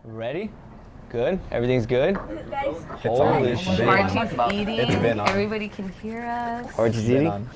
Ready? Good? Everything's good? Guys, Holy shit. Archie's eating. It's been on. Everybody can hear us. Archie's eating?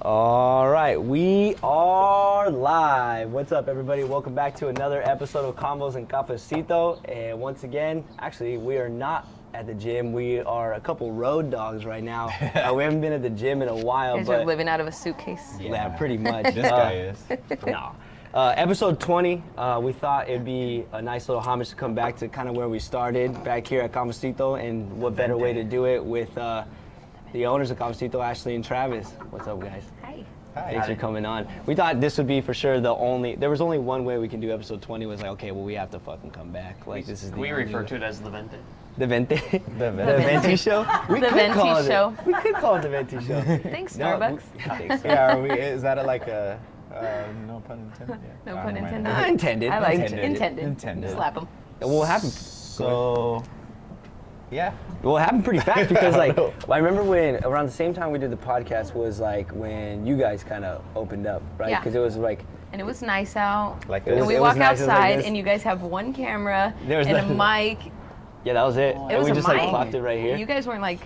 All right, we are live. What's up, everybody? Welcome back to another episode of Convos Cafecito. And once again, actually, we are not at the gym. We are a couple road dogs right now. We haven't been at the gym in a while, You guys but are living out of a suitcase. yeah, pretty much. This guy is. No. Episode 20, we thought it'd be a nice little homage to come back to kind of where we started, back here at Cafecito, and what better way to do it with the owners of Cafecito, Ashely and Travis. What's up, guys? Hi. Thanks for coming on. We thought this would be for sure there was only one way we can do episode 20, was like, okay, well, we have to fucking come back. Like, this is the We refer to it as the Vente. The Venti? The The Venti show? We The could Venti call it- show. We could call it the Venti show. Thanks, No, Starbucks. thanks. Yeah, is that like a, no pun intended? Yeah. No I pun don't mind. intended. Intended. I like Intended. intended. Slap them. What happened? So, yeah. Well, it happened pretty fast because, like, know. I remember when around the same time we did the podcast was like when you guys kind of opened up, right? Yeah. Because it was like And it was nice out. Like It was- And we it was walk nice. It was like outside, this. and you guys have one camera There was and a nothing. mic. yeah, that was it. It And was we a just mic. like plopped it right here. You guys weren't like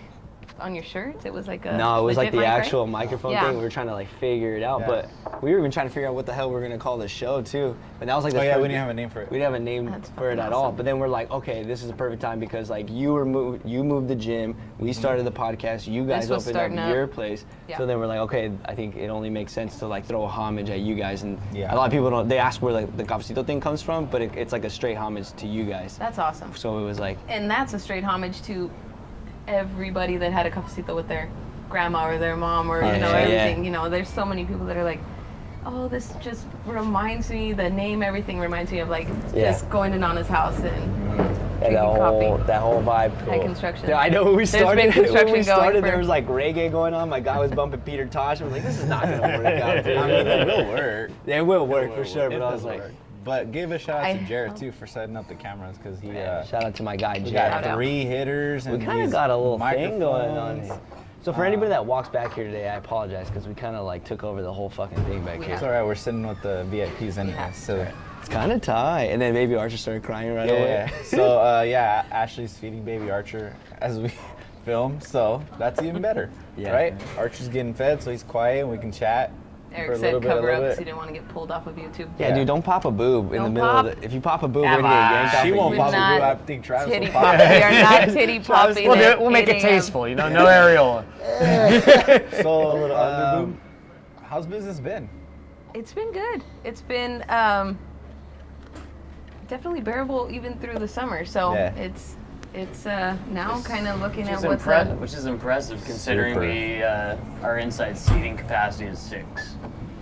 on your shirts. It was like a No, it was like legit the mic, right? actual microphone Yeah. thing. We were trying to like figure it out, Yeah. but we were even trying to figure out what the hell we were gonna call the show too. But that was like the Oh yeah, first- we didn't have a name for it. We didn't have a name That's for it fucking at all. awesome. But then we're like, okay, this is a perfect time because like you moved the gym, we started the podcast, you guys was opened starting up up. your place. Yeah. So then we're like, okay, I think it only makes sense to like throw a homage at you guys. And Yeah. a lot of people don't. They ask where like the Cafecito thing comes from, but it's like a straight homage to you guys. That's awesome. So it was like, And that's a straight homage to everybody that had a cafecito with their grandma or their mom or Yeah, yeah. everything. You know, there's so many people that are like, oh, this just reminds me. The name, everything reminds me of like Yeah. just going to Nana's house and drinking that coffee. whole vibe. High construction. Yeah, I know when we There's started. been construction when we started, going there for- was like reggae going on. My guy was bumping Peter Tosh. I was like, this is not gonna work out. Dude. I mean, it will work. Yeah, it will work for sure. It But I was does like, work. But give a shout out I- to Jared too for setting up the cameras because he shout out to my guy we Jack. got Shout out. 3 hitters and We kind of these got a little thing going on microphones. here. So for anybody that walks back here today, I apologize because we kind of like took over the whole fucking thing back here. It's all right. We're sitting with the VIPs anyway. Yeah. So It's kind of tight. And then baby Archer started crying right away. yeah. So yeah, Ashley's feeding baby Archer as we film. So that's even better. Yeah. Right? Archer's getting fed, so he's quiet and we can chat. Eric for a said little bit, cover a up little because he bit. didn't want to get pulled off of YouTube. Yeah, Yeah. dude, don't pop a boob in the Don't middle pop. of the. If you pop a boob, Yeah, we're gonna get yanked off. She of won't you. pop a not boo. I think Travis Titty will pop. pop. We are not titty popping. We'll, at we'll make 8 it a.m. tasteful, you know, no areola. So, little underboob. how's business been? It's been good. It's been definitely bearable even through the summer. So Yeah. it's now kind of looking at Which is, what's which is impressive considering Super. our inside seating capacity is 6.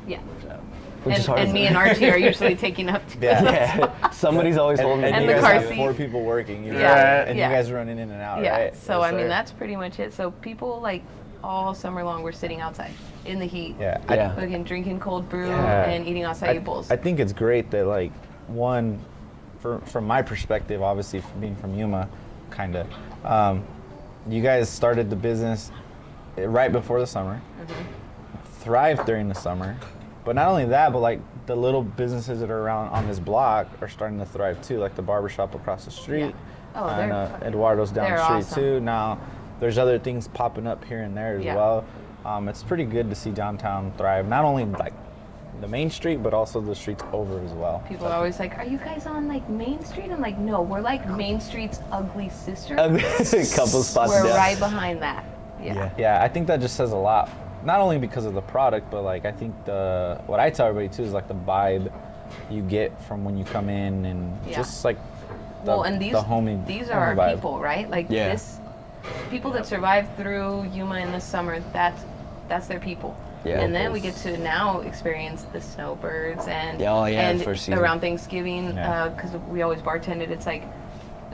yeah. So. Which is hard And to- me and Archie are usually taking up. Yeah. Yeah, somebody's always holding and you the guys car have seat. 4 people working. You Yeah, And yeah. you guys are running in and out, Yeah. right? So Yes, I mean sir. that's pretty much it. So people like all summer long we're sitting outside in the heat. Yeah. Yeah. Fucking drinking cold brew Yeah. and eating acai bowls. I think it's great that like one, from my perspective, obviously from being from Yuma, kind of, you guys started the business right before the summer, thrived during the summer, but not only that, but like the little businesses that are around on this block are starting to thrive too, like the barbershop across the street, Oh, and they're fucking- Eduardo's down they're the street awesome. too. Now there's other things popping up here and there as Yeah. well. It's pretty good to see downtown thrive, not only like the main street, but also the streets over as well. People are always like, "Are you guys on like Main Street?" I'm like, "No, we're like Main Street's ugly sister. couple spots We're down. right behind that." Yeah. Yeah, I think that just says a lot. Not only because of the product, but like I think what I tell everybody too is like the vibe you get from when you come in and Yeah. just like the, Well, and the homie. these are our homie vibe. people, right? Like Yeah. this, people that survive through Yuma in the summer. That's their people. Yeah. And then we get to now experience the snowbirds and Yeah, oh yeah, and first season. around Thanksgiving Yeah. because we always bartended. It's like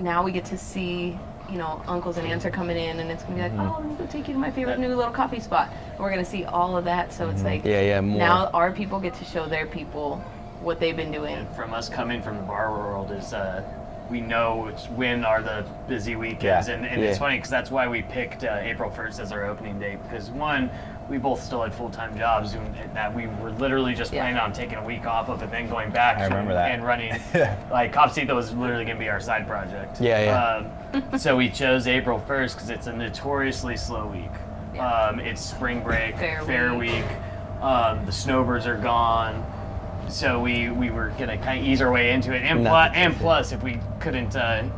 now we get to see. You know, uncles and aunts are coming in, and it's gonna be like, oh, let me go take you to my favorite new little coffee spot. And we're gonna see all of that. So it's like, Yeah, more. now our people get to show their people what they've been doing. From us coming from the bar world is we know when are the busy weekends, Yeah. and it's Yeah. funny because that's why we picked April 1st as our opening date because one, we both still had full-time jobs, and that we were literally just planning on taking a week off of it, then going back and running. Like Cafecito was literally going to be our side project. So we chose April 1st because it's a notoriously slow week. It's spring break, fair week. The snowbirds are gone. So we were going to kind of ease our way into it. And plus, if we couldn't, get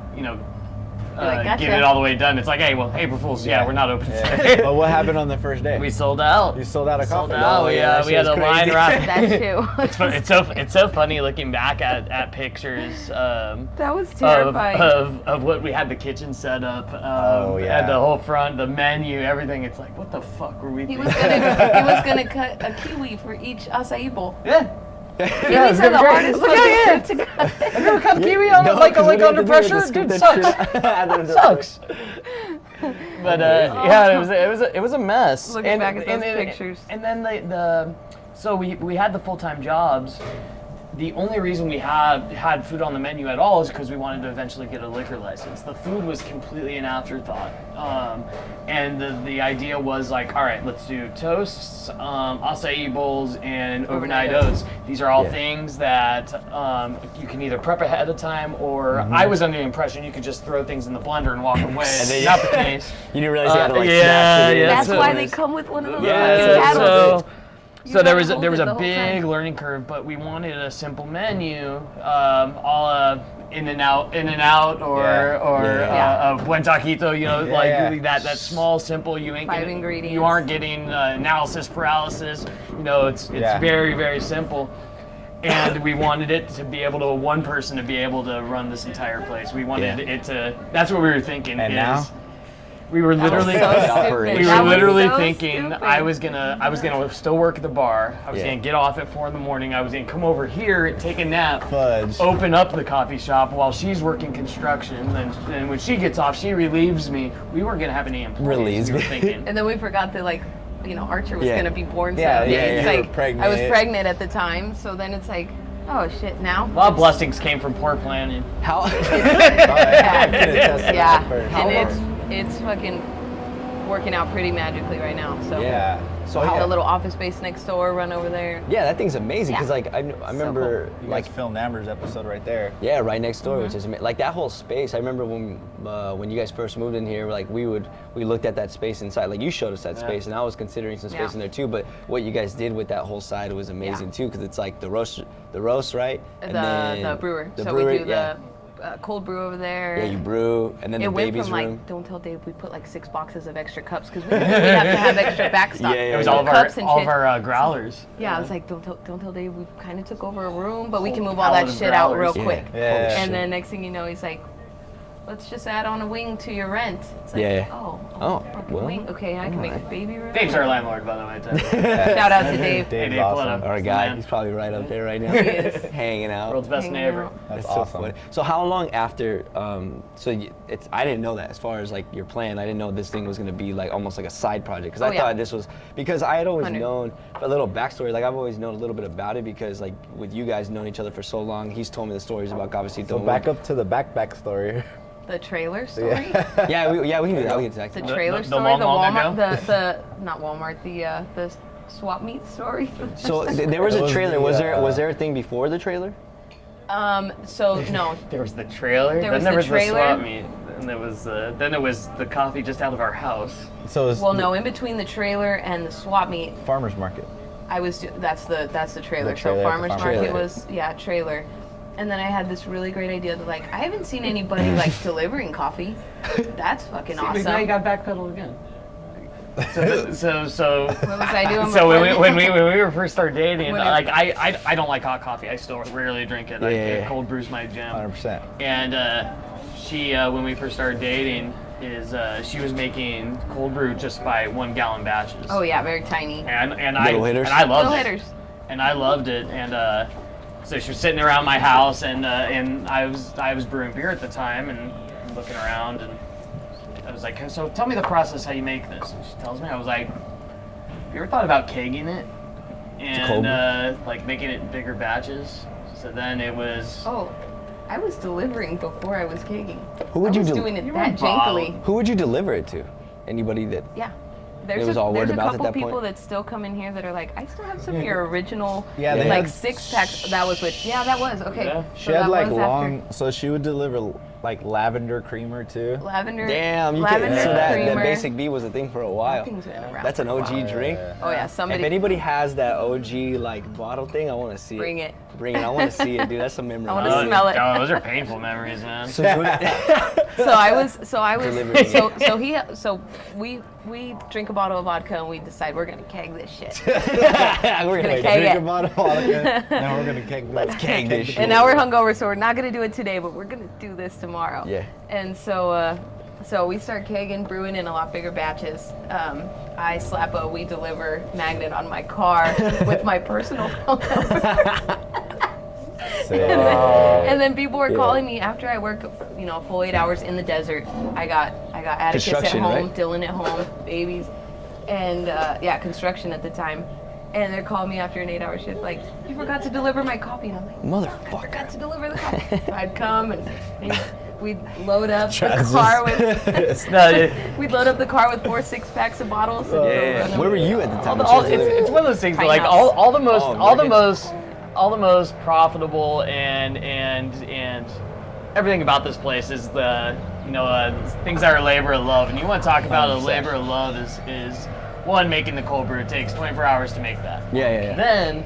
it all the way done, it's like, hey, well, April Fools, we're not open today. But what happened on the first day? We sold out. You sold out of coffee? We had a line wrap. That too. It's so funny looking back at pictures. That was terrifying. Of what we had the kitchen set up. And the whole front, the menu, everything. It's like, what the fuck were we thinking? He was gonna cut a kiwi for each acai bowl. Yeah. Kiwis are the hardest fucking fruit to cut. Have you ever cut kiwi on like under pressure? Dude, sucks. Sucks. But it was a mess. Looking back at those pictures. And then so we had the full-time jobs. The only reason we had food on the menu at all is because we wanted to eventually get a liquor license. The food was completely an afterthought. And the idea was like, all right, let's do toasts, acai bowls, and overnight oats. These are all things that you can either prep ahead of time, or I was under the impression you could just throw things in the blender and walk away. Not the case. You didn't realize you had to smash it in. That's why they come with one of those fucking paddles. So there was a big learning curve, but we wanted a simple menu, all in and out, or buen taquito, that small, simple. You ain't 5 ingredients. You aren't getting analysis paralysis. It's very, very simple. And we wanted it to be able to one person to be able to run this entire place. We wanted it to. That's what we were thinking. And now? We were literally thinking stupid. I was gonna still work at the bar. I was gonna get off at 4 a.m. I was gonna come over here, take a nap, open up the coffee shop while she's working construction. And when she gets off, she relieves me. We weren't gonna have any employees. We were thinking. And then we forgot that Archer was gonna be born. So pregnant. I was pregnant at the time. So then it's like, oh shit, now. A lot of blessings came from poor planning. How? And it's fucking working out pretty magically right now. So So the little office space next door, run over there. Yeah, that thing's amazing because I remember You guys filmed Amber's episode right there. Yeah, right next door, which is like that whole space. I remember when you guys first moved in here, like we looked at that space inside. Like you showed us that space, and I was considering some space in there too. But what you guys did with that whole side was amazing too, because it's like the roast, right? And the brewer. The so brewery, we do the cold brew over there. Yeah, you brew, and then the baby's room. Like, don't tell Dave, we put like 6 boxes of extra cups because we'd have to have extra backstop. It was all of our growlers. Yeah, I was like, don't tell Dave, we kind of took over a room, but we can move all that shit out real quick. And then next thing you know, he's like, let's just add on a wing to your rent. It's like, wing. Okay, I can make a baby room. Dave's our landlord, by the way. Shout out to Dave. Dave's Dave awesome. Our guy, he's probably right up there right now. He is. Hanging out. World's best neighbor. That's so awesome. funny. So how long after? I didn't know that as far as like your plan. I didn't know this thing was going to be like almost like a side project because I thought this was because I had always known a little backstory. Like I've always known a little bit about it because like with you guys knowing each other for so long, he's told me the stories about Cafecito. So back up to the back story. The trailer story? Yeah, we can do that. We can do that. The trailer story, the Walmart, not Walmart, the swap meet story. So there was a trailer. Was there a thing before the trailer? So no. There was the trailer. Then there was the swap meet. And then it was the coffee just out of our house. So in between the trailer and the swap meet. Farmers market. That's the trailer. So farmers market was trailer. And then I had this really great idea that I haven't seen anybody delivering coffee. That's fucking awesome. Now you got backpedal again. So what was I doing? So when we were first started dating, I don't like hot coffee. I still rarely drink it. Cold brew's my jam. 100%. And she when we first started dating she was making cold brew just by 1 gallon batches. Oh yeah, very tiny. And little hitters. And I loved little it. Hitters. And I loved it. And so she was sitting around my house, and I was brewing beer at the time, and looking around, and I was like, so tell me the process how you make this. And she tells me, I was like, have you ever thought about kegging it and making it bigger batches? So then it was. Oh, I was delivering before I was kegging. Who would you doing it that jankily? Who would you deliver it to? Anybody that? Yeah. There's It was all word there's of a mouth at couple that people point? that still come in here that are like, I still have some of your original, Yeah, they like had- 6-packs. That was with, yeah, that was, okay. Yeah. She So had that like was long, so she would deliver like lavender creamer too. lavender. Damn, you lavender can. So that creamer. basic B was a thing for a while. Thing's been around That's an for a OG while. drink. Oh yeah, If somebody anybody has that OG like bottle thing, I want to see bring it. it. Bring it. I want to see it, dude. That's some memory. I wanna smell it. Oh, those are painful memories, man. So we drink a bottle of vodka and we decide we're gonna keg this shit. We're gonna keg Drink it. a bottle of vodka. Now we're gonna keg. Let's keg this shit. And now we're hungover, so we're not gonna do it today, but we're gonna do this tomorrow. Yeah. And so we start kegging, brewing in a lot bigger batches. I slap a "We Deliver" magnet on my car with my personal phone number. And then people were calling me after I work, a full 8 hours in the desert. I got Atticus at Construction, home, right? Dylan at home, babies, and construction at the time. And they're calling me after an 8-hour shift, like, you forgot to deliver my coffee. And I'm like, Motherfucker. I forgot to deliver the coffee. So I'd come and we'd load up the car with we'd load up the car with 4 6-packs of bottles. And Where were you at the time? It's one of those things that, like, Tiny all the most profitable and everything about this place is the things that are labor of love. And you want to talk about a labor of love is one, making the cold brew. It takes 24 hours to make that. Yeah. Then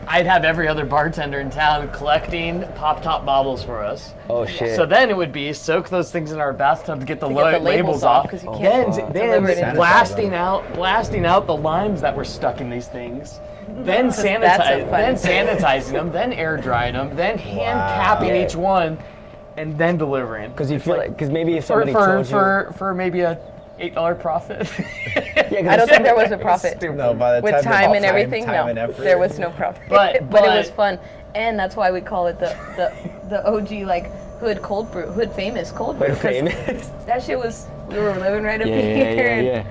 I'd have every other bartender in town collecting pop top bottles for us. Oh shit. So then it would be soak those things in our bathtub to get the, get the labels off. 'cause you can't Then deliver it in. blasting out the limes that were stuck in these things. Then That's so fun. sanitizing them, then air drying them, then hand capping Yeah. each one, and then delivering. Because you feel like, because maybe if for somebody told you. for maybe a $8 profit. Yeah, I don't think there was a profit. No, by the With time and everything, time no, and effort. there was no profit. But- it was but- fun, and that's why we call it the OG like Hood cold brew, Hood famous cold brew. Hood 'cause famous. That shit was, we were living right up Yeah, here. yeah.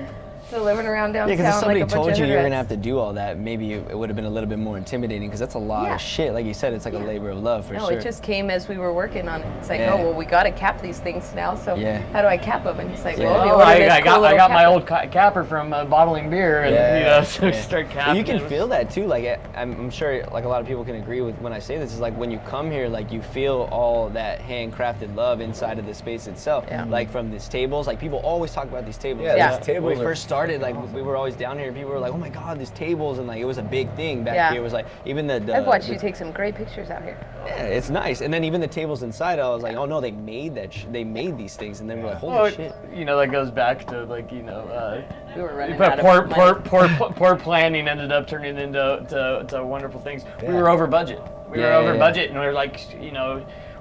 So living around Yeah, downtown because if somebody like a bunch told of you you were gonna hood have to do all that, maybe it would have been a little bit more intimidating. Because that's a lot Yeah. of shit. Like you said, it's like a labor of love for No, sure. it just came as we were working on it. It's like, Yeah. oh, well, we got to cap these things now. So Yeah. how do I cap them? And he's like, Yeah. well, you Oh, order I this cool got little my cap. old capper from bottling beer, and so start capping. You can it. feel that too. Like I'm sure, like a lot of people can agree with when I say this. Is like when you come here, like you feel all that handcrafted love inside of the space itself. Yeah. Like from these tables, like people always talk about these tables. Yeah, Yeah. these When we tables are first started, like we were always down here, and people were like, "Oh my God, these tables!" And like it was a big thing back Yeah. here. It was like even the I've watched you take some great pictures out here. Yeah, it's nice. And then even the tables inside, I was like, "Oh no, they made that. They made these things." And then we're like, "Holy Well, shit!" that goes back to like We were running but out of money. poor planning ended up turning into wonderful things. We Yeah. were over budget. We were Yeah, over yeah. budget, and we were like,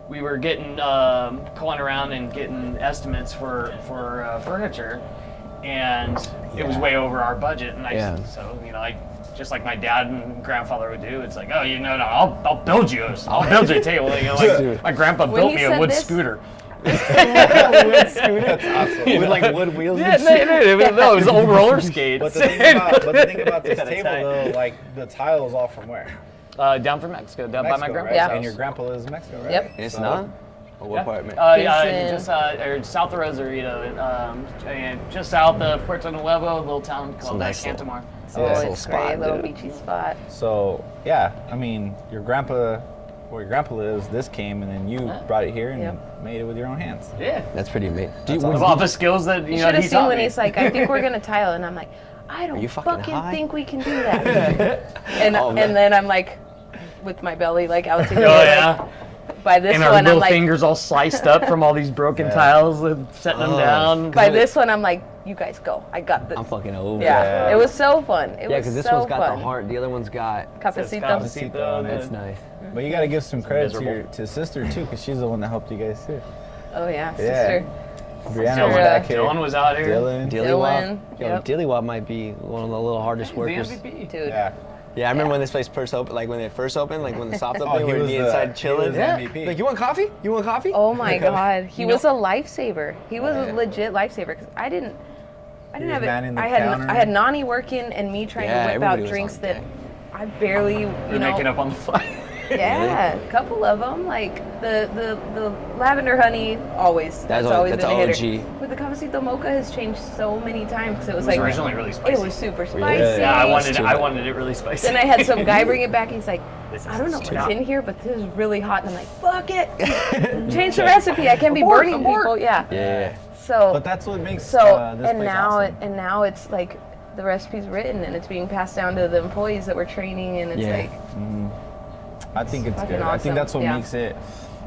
we were getting calling around and getting estimates for furniture, and it was way over our budget. And I just like my dad and grandfather would do. It's like, oh, I'll build you a table. Like my grandpa When built he me a said wood this- scooter. That's awesome. With like wood wheels Yeah, and shit. no, it was old roller skates. But the thing about this table though, like the tile is all from where? Down from Mexico, down by my Mexico, grandpa's right? Yeah. house. And your grandpa lives in Mexico, right? Yep. It's So- not. Or what Yeah. part, man? It's Just south of Rosarito, and just south of Puerto Nuevo, a little town called nice little- Cantamar. Oh, Yeah. it's Little great, spot, little dude. beachy spot. So yeah, I mean, your grandpa, where your grandpa lives, this came, and then you brought it here and Yep. made it with your own hands. Yeah. That's pretty amazing. That's Of awesome. all the skills that You should have he seen taught when me. he's like, I think we're gonna tile, and I'm like, I don't you fucking high? think we can do that. and Oh, man. and then I'm like, with my belly like out to Oh here, yeah. like, by this And our one I'm little like, fingers all sliced up from all these broken tiles, setting them Oh. down. by this one I'm like, you guys go, I got this. I'm fucking over. Yeah, Yeah. it was so fun. It Yeah, was because this so one's got fun. the heart. The other one's got. Cafecito. Cafecito on it. That's nice. But you got to give some credit Miserable. to sister too, because she's the one that helped you guys too. Oh yeah, Yeah. sister. Brianna was Dylan- back here. Dylan was out here. Dylan. Dylan, Yo, yep. Dillywop might be one of the little hardest He's the workers. MVP. Dude. Yeah. Yeah, I remember when this place first opened, like when it first opened, like when the soft Oh, opening, he we'd was be the- inside he chilling. was the MVP. Like, you want coffee? You want coffee? Oh my God, he You was know- a lifesaver. He was a Yeah. legit lifesaver because I didn't was have manning it. the I had counter. I had Nani working and me trying Yeah, to whip everybody out was drinks on that deck. I barely, You're making up on the fly. Yeah, a couple of them. Like the lavender honey, always. That's always been a hitter. But the Cafecito Mocha has changed so many times because it was like originally really spicy. It was super spicy. Yeah, I wanted it really spicy. Then I had some guy bring it back. He's like, I don't know what's in here, but this is really hot. And I'm like, fuck it, change the recipe. I can't be burning people. Yeah. Yeah. So. But that's what makes this place awesome. And now it's like the recipe's written and it's being passed down to the employees that we're training, and it's like. I think it's good. Awesome. I think that's what makes it.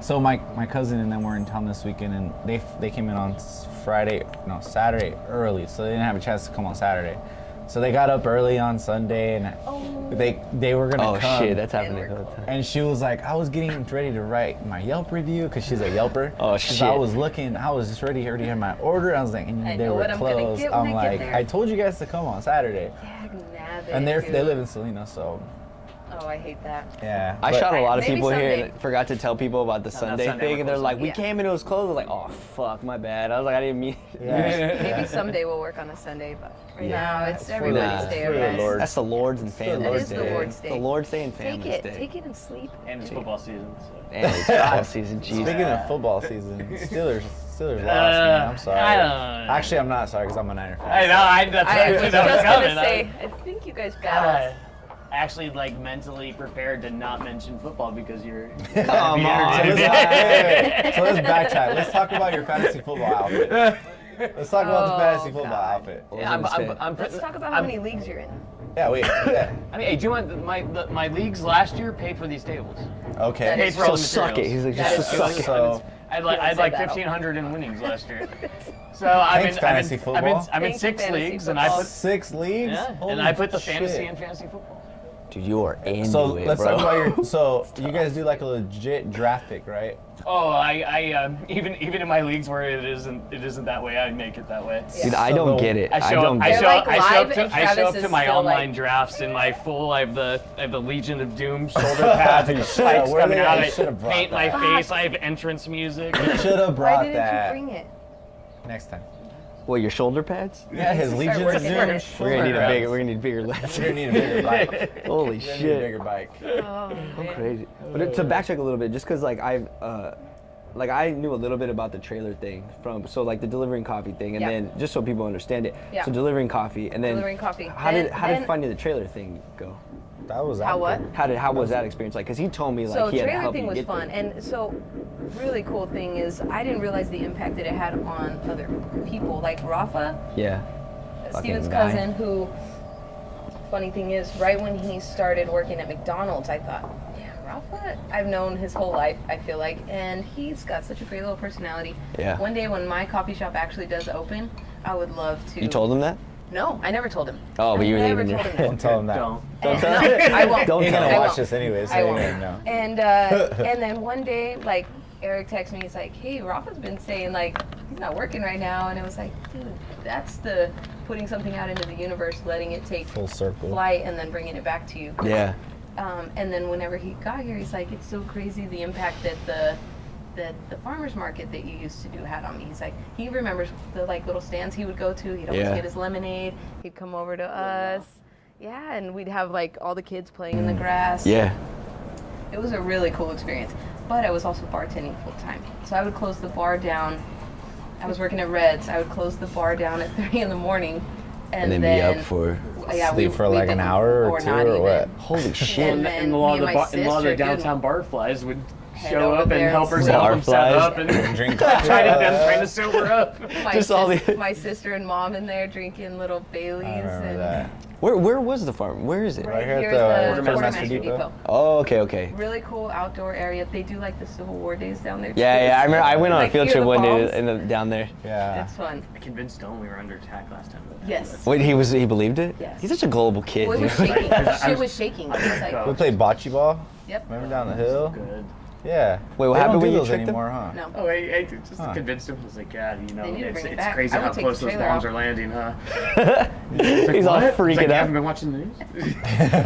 So my cousin and them were in town this weekend, and they came in on Saturday early, so they didn't have a chance to come on Saturday. So they got up early on Sunday, and they were gonna come. Oh shit, that's happening all the time. And she was like, I was getting ready to write my Yelp review because she's a Yelper. Oh shit. I was just ready to hear my order. I was like, and they were closed. I'm like, I told you guys to come on Saturday. And they live in Salinas, so. Oh, I hate that. Yeah. I shot a lot of people here and forgot to tell people about the Sunday thing, and they're like, we came and it was closed. I was like, oh, fuck, my bad. I was like, I didn't mean it. Yeah. Maybe someday we'll work on a Sunday, but right now it's everybody's day, okay? That's the Lord's and family That is the Lord's day. The Lord's day and family's day. Take it and sleep. And it's football season. So. And it's football season, Jesus. Speaking of football season, Steelers lost, man. I'm sorry. Actually, I'm not sorry because I'm a Niner fan. I know. I was just gonna say, I think you guys got us. Actually, like, mentally prepared to not mention football because you're. Come on. So let's backtrack. Let's talk about your fantasy football outfit. Let's talk about the fantasy football outfit. Yeah, Let's talk about how many leagues you're in. Yeah, wait. Yeah. I mean, hey, do you want my leagues last year paid for these tables? Okay. Paid for all So the suck it. materials. He's like, just suck it. So, I had like 1,500 in winnings last year. So I'm in fantasy football. I'm in 6 leagues, and I put 6 leagues. Yeah, and I put the fantasy and fantasy football. Dude, you are into So it, let's bro. talk about so you guys do like a legit draft pick, right? Oh, I even in my leagues where it isn't that way, I make it that way. Dude, I don't get it. I show up to my still, online drafts in my full. I have the Legion of Doom shoulder pads and spikes coming out. I paint my face. I have entrance music. You should have brought Why didn't that you bring it? next time. What, your shoulder pads? Yeah, his Legion of Doom. We're gonna need bigger legs. We're gonna need a bigger bike. Holy We're gonna shit. need a bigger bike. Oh, I'm crazy. But to backtrack a little bit, just because like I knew a little bit about the trailer thing the delivering coffee thing, and then just so people understand it. Yeah. So delivering coffee, and then delivering coffee. How did finding the trailer thing go? That was How what? How was that experience like? Because he told me like he had to trailer help thing you was get fun, there. and so really cool thing is I didn't realize the impact that it had on other people, like Rafa, Yeah. Steven's guy. cousin, who. Funny thing is, right when he started working at McDonald's, I thought, yeah, Rafa, I've known his whole life, I feel like, and he's got such a great little personality. Yeah. One day when my coffee shop actually does open, I would love to. You told him that? No, I never told him. Oh, but you were never leaving. told him Don't tell him that. Don't. Don't No, tell him. I won't. Don't He's tell gonna him. I watch won't. this anyway, so I he won't. won't know. And then one day, like, Eric texted me, he's like, hey, Rafa's been saying, like, he's not working right now. And it was like, dude, that's the putting something out into the universe, letting it take Full circle. flight, and then bringing it back to you. Yeah. And then whenever he got here, he's like, it's so crazy the impact that the farmer's market that you used to do had on me. He's like, he remembers the like little stands he would go to. He'd always get his lemonade. He'd come over to us. Yeah, and we'd have like all the kids playing in the grass. Yeah. It was a really cool experience. But I was also bartending full time. So I would close the bar down. I was working at Red's. I would close the bar down at 3 in the morning. And then be up for sleep for like an hour or two or what? Holy shit. And then And a lot me and my of the sister, downtown barflies would Head show over up and there help and herself and set Barflies. up and Drink trying to sober up. Just all the- My sister and mom in there drinking little Baileys. I remember and that. Where was the farm? Where is it? Right here here's at the the Quartermaster Depot. Oh, okay. Really cool outdoor area. They do like the Civil War days down there. Yeah. I remember I went on a Like, field near trip the one falls. day down there. Yeah. It's fun. I convinced Stone we were under attack last time. Yes. Wait, he believed it? Yes. He's such a gullible kid. Well, it was dude. shaking. Shit was shaking. It was like, We played bocce ball. yep. Remember down the hill? Good. Yeah. Wait, what They happened don't when do you those tricked them? anymore, huh? No. Oh, I just Huh. convinced him. I was like, God, you know, They need to it's bring it it's back. crazy I would how take close the those trailer bombs off. are landing, huh? He's all What? It's like, freaking you out. haven't been watching the news?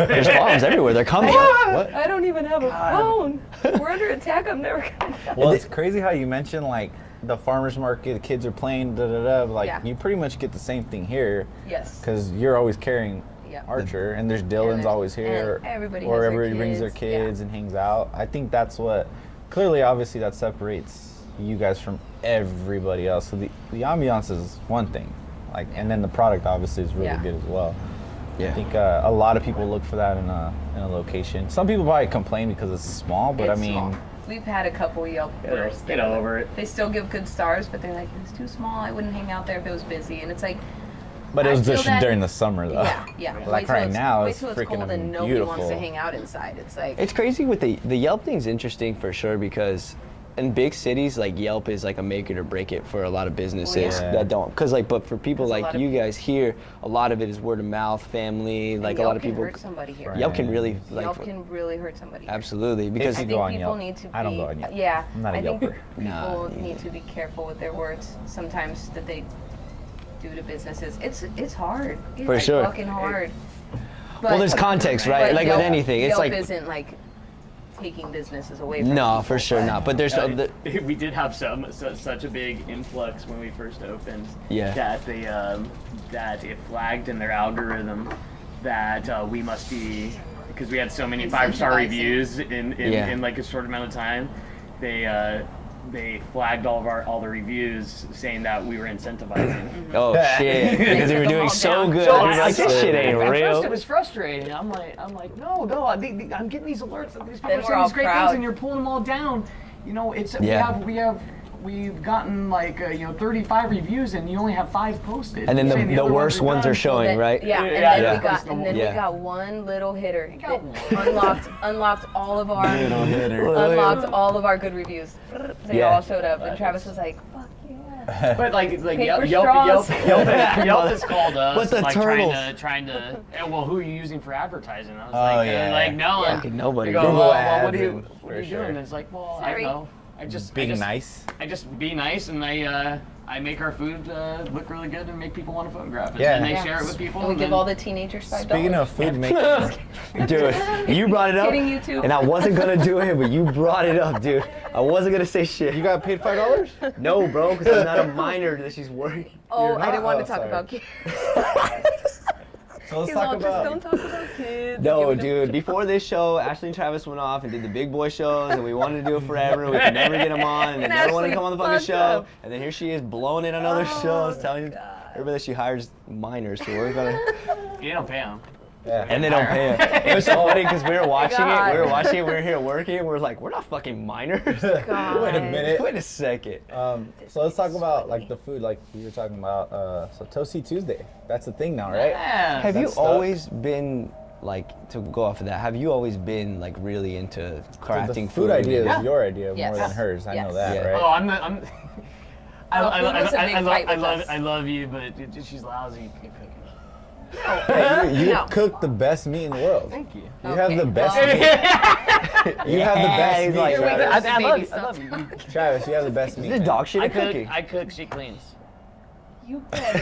There's bombs everywhere. They're coming. What? I don't even have a phone. We're under attack. I'm never gonna. Well, it's crazy how you mentioned like the farmers market, the kids are playing, but like Yeah. you pretty much get the same thing here Yes. because you're always carrying Archer, and there's Dylan's always here, everybody or has everybody their brings their kids and hangs out. I think that's what, clearly, obviously, that separates you guys from everybody else. So the ambiance is one thing, like, and then the product obviously is really good as well. I think a lot of people look for that in a location. Some people probably complain because it's small, but it's I mean, small. We've had a couple Yelpers get over it. They still give good stars, but they're like, it's too small. I wouldn't hang out there if it was busy. And it's like, but it was just during the summer though. Yeah. Like right now, it's freaking freaking cold and nobody beautiful. wants to hang out inside. It's like, it's crazy with the Yelp thing's interesting for sure, because in big cities, like, Yelp is like a make it or break it for a lot of businesses that don't. Because, like, but for people like you guys here, a lot of it is word of mouth, family. Like, a lot of people. Yelp can hurt somebody here. Yelp can really, like. Yelp can really hurt somebody here. Absolutely, because I think people need to be. I don't go on Yelp. Yeah, I'm not a I think Yelper. people need to be careful with their words sometimes that they do to businesses. It's hard. It's For sure. fucking hard. Well, there's context, right? But Like Yelp, with anything, it's Yelp like. isn't like taking businesses away from No, people, for sure not. But there's we did have such a big influx when we first opened. Yeah. That they that it flagged in their algorithm that we must be, because we had so many 5-star reviews in like a short amount of time. They flagged all the reviews saying that we were incentivizing. Oh shit! Because we were doing so good. So Like, this shit ain't at real. first it was frustrating. I'm like, no, I'm getting these alerts that these people Then are we're saying all these great proud. things, and you're pulling them all down. You know, it's we've gotten like 35 reviews, and you only have 5 posted. And then You're saying the other worst ones are showing, right? Yeah, and then we got one little hitter that unlocked all of our unlocked all of our good reviews. They all showed up, and Travis was like, "Fuck yeah!" But like Paper Yelp straws. has called us. But the like turtles. trying to. Well, who are you using for advertising? I was Oh, like, yeah. like no one. Fucking nobody. They go, Google well, what ads are you and- for doing? sure. And it's like, well, Sorry. I don't know. I just nice. I just be nice, and I make our food look really good and make people want to photograph it. Yeah. And they share it with people. And we give then- all the teenagers $5. Speaking of food making, Dude, you brought it up, Kidding you too. and I wasn't gonna do it, but you brought it up, dude. I wasn't gonna say shit. you got paid $5? No, bro, because I'm not a minor that she's working. Oh, You're I didn't not? want to Oh, talk sorry. about kids. So let's He's talk all, about. just don't talk about kids. No, Give it dude. Before this show, Ashely and Travis went off and did the big boy shows, and we wanted to do it forever. And we could never get them on, and they And never wanted to Ashely come on the fucking fucked show. up. And then here she is, blowing it on other shows, telling everybody that she hires minors to work on it, You don't pay them. and they don't pay her. It was so funny because we were watching God. it. We were here working, and we were like, we're not fucking minors. God. Wait a minute. Wait a second. So let's talk about like the food, like you were talking about. So Toasty Tuesday, that's the thing now, right? Yeah. Have you That's stuck. always been like, to go off of that? Have you always been like really into So crafting the food idea is your idea Yes. more than hers. I know Yes. that, Yeah. right? Oh, I love you, but she's lousy at cooking. Hey, you No. cook the best meat in the world. Thank you. You have the best well- meat. You have the best he's meat, like, Travis. I love you. Baby I love you. Travis, you have the best meat. This is dog shit at cooking. I cook, she cleans. You bet.